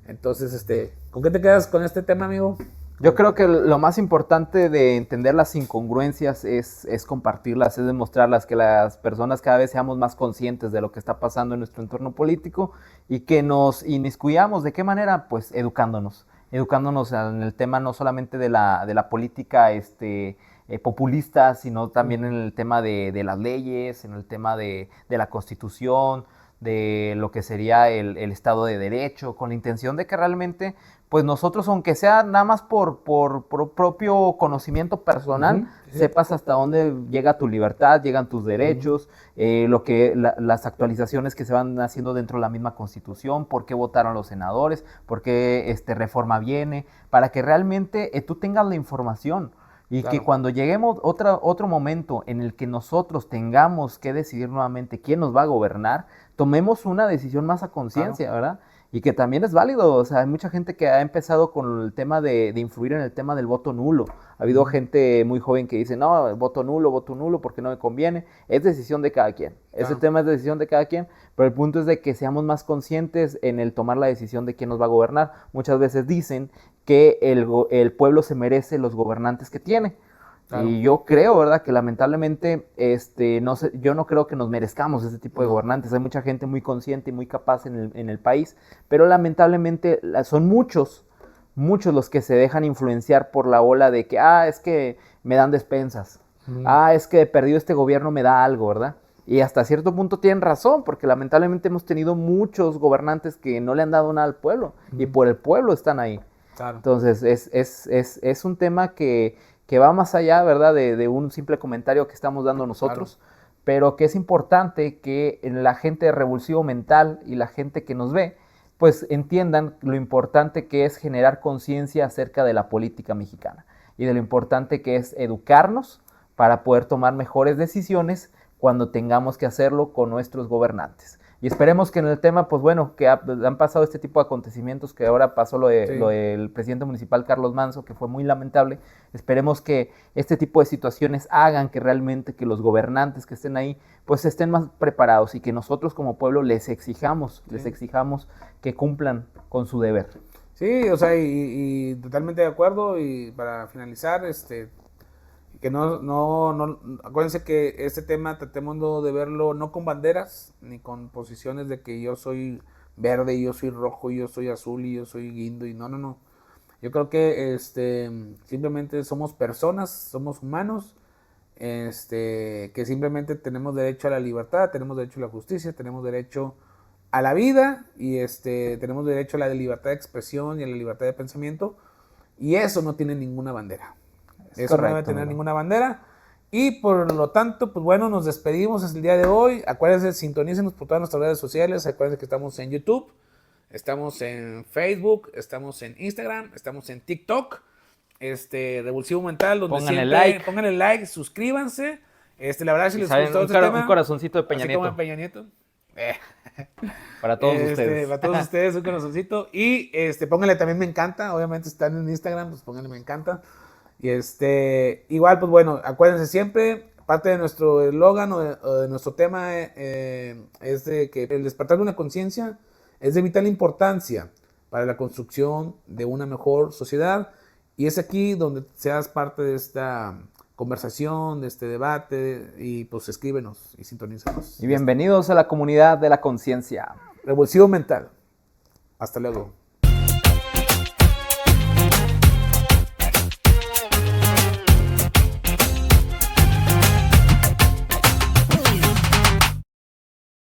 Entonces, ¿con qué te quedas con este tema, amigo? Yo creo que lo más importante de entender las incongruencias es compartirlas, es demostrarlas, que las personas cada vez seamos más conscientes de lo que está pasando en nuestro entorno político y que nos inmiscuyamos. ¿De qué manera? Pues educándonos en el tema no solamente de la política populista, sino también en el tema de las leyes, en el tema de la Constitución, de lo que sería el Estado de Derecho, con la intención de que realmente pues nosotros, aunque sea nada más por propio conocimiento personal, Sí. sepas hasta dónde llega tu libertad, llegan tus derechos, las actualizaciones que se van haciendo dentro de la misma Constitución, por qué votaron los senadores, por qué reforma viene, para que realmente tú tengas la información. Y Claro. que cuando lleguemos otro momento en el que nosotros tengamos que decidir nuevamente quién nos va a gobernar, tomemos una decisión más a conciencia, claro, ¿verdad? Y que también es válido, o sea, hay mucha gente que ha empezado con el tema de influir en el tema del voto nulo. Ha habido gente muy joven que dice, no, voto nulo porque no me conviene. Es decisión de cada quien. Claro. Ese tema es decisión de cada quien, pero el punto es de que seamos más conscientes en el tomar la decisión de quién nos va a gobernar. Muchas veces dicen que el pueblo se merece los gobernantes que tiene. Claro. Y yo creo, ¿verdad?, que lamentablemente no sé, yo no creo que nos merezcamos ese tipo de gobernantes. Hay mucha gente muy consciente y muy capaz en el país, pero lamentablemente son muchos los que se dejan influenciar por la ola de que, es que me dan despensas, es que perdido este gobierno me da algo, ¿verdad? Y hasta cierto punto tienen razón, porque lamentablemente hemos tenido muchos gobernantes que no le han dado nada al pueblo, y por el pueblo están ahí. Claro. Entonces, es un tema que va más allá, ¿verdad?, de un simple comentario que estamos dando nosotros, pero que es importante que la gente de Revulsivo Mental y la gente que nos ve, pues entiendan lo importante que es generar conciencia acerca de la política mexicana y de lo importante que es educarnos para poder tomar mejores decisiones cuando tengamos que hacerlo con nuestros gobernantes. Y esperemos que en el tema, pues bueno, que han pasado este tipo de acontecimientos, que ahora pasó lo del presidente municipal Carlos Manzo, que fue muy lamentable. Esperemos que este tipo de situaciones hagan que realmente que los gobernantes que estén ahí, pues estén más preparados y que nosotros como pueblo les exijamos que cumplan con su deber. Sí, o sea, y totalmente de acuerdo. Y para finalizar, que acuérdense que este tema tratemos de verlo no con banderas, ni con posiciones de que yo soy verde, y yo soy rojo, y yo soy azul, y yo soy guindo, y no. Yo creo que simplemente somos personas, somos humanos, que simplemente tenemos derecho a la libertad, tenemos derecho a la justicia, tenemos derecho a la vida, y tenemos derecho a la libertad de expresión y a la libertad de pensamiento, y eso no tiene ninguna bandera. Eso no debe tener ninguna bandera. Y por lo tanto, pues bueno, nos despedimos el día de hoy. Acuérdense, sintonícenos por todas nuestras redes sociales. Acuérdense que estamos en YouTube, estamos en Facebook, estamos en Instagram, estamos en TikTok. Revulsivo Mental, donde pónganle like, suscríbanse. La verdad, si les gustó este tema, un corazoncito de Peña así Nieto. como en Peña Nieto. Para todos ustedes. Para todos ustedes, un corazoncito. Y pónganle también me encanta. Obviamente están en Instagram, pues pónganle me encanta. Y igual, pues bueno, acuérdense siempre, parte de nuestro eslogan o de nuestro tema es de que el despertar de una conciencia es de vital importancia para la construcción de una mejor sociedad. Y es aquí donde seas parte de esta conversación, de este debate, y pues escríbenos y sintonízanos. Y bienvenidos a la comunidad de la conciencia. Revulsivo Mental. Hasta luego.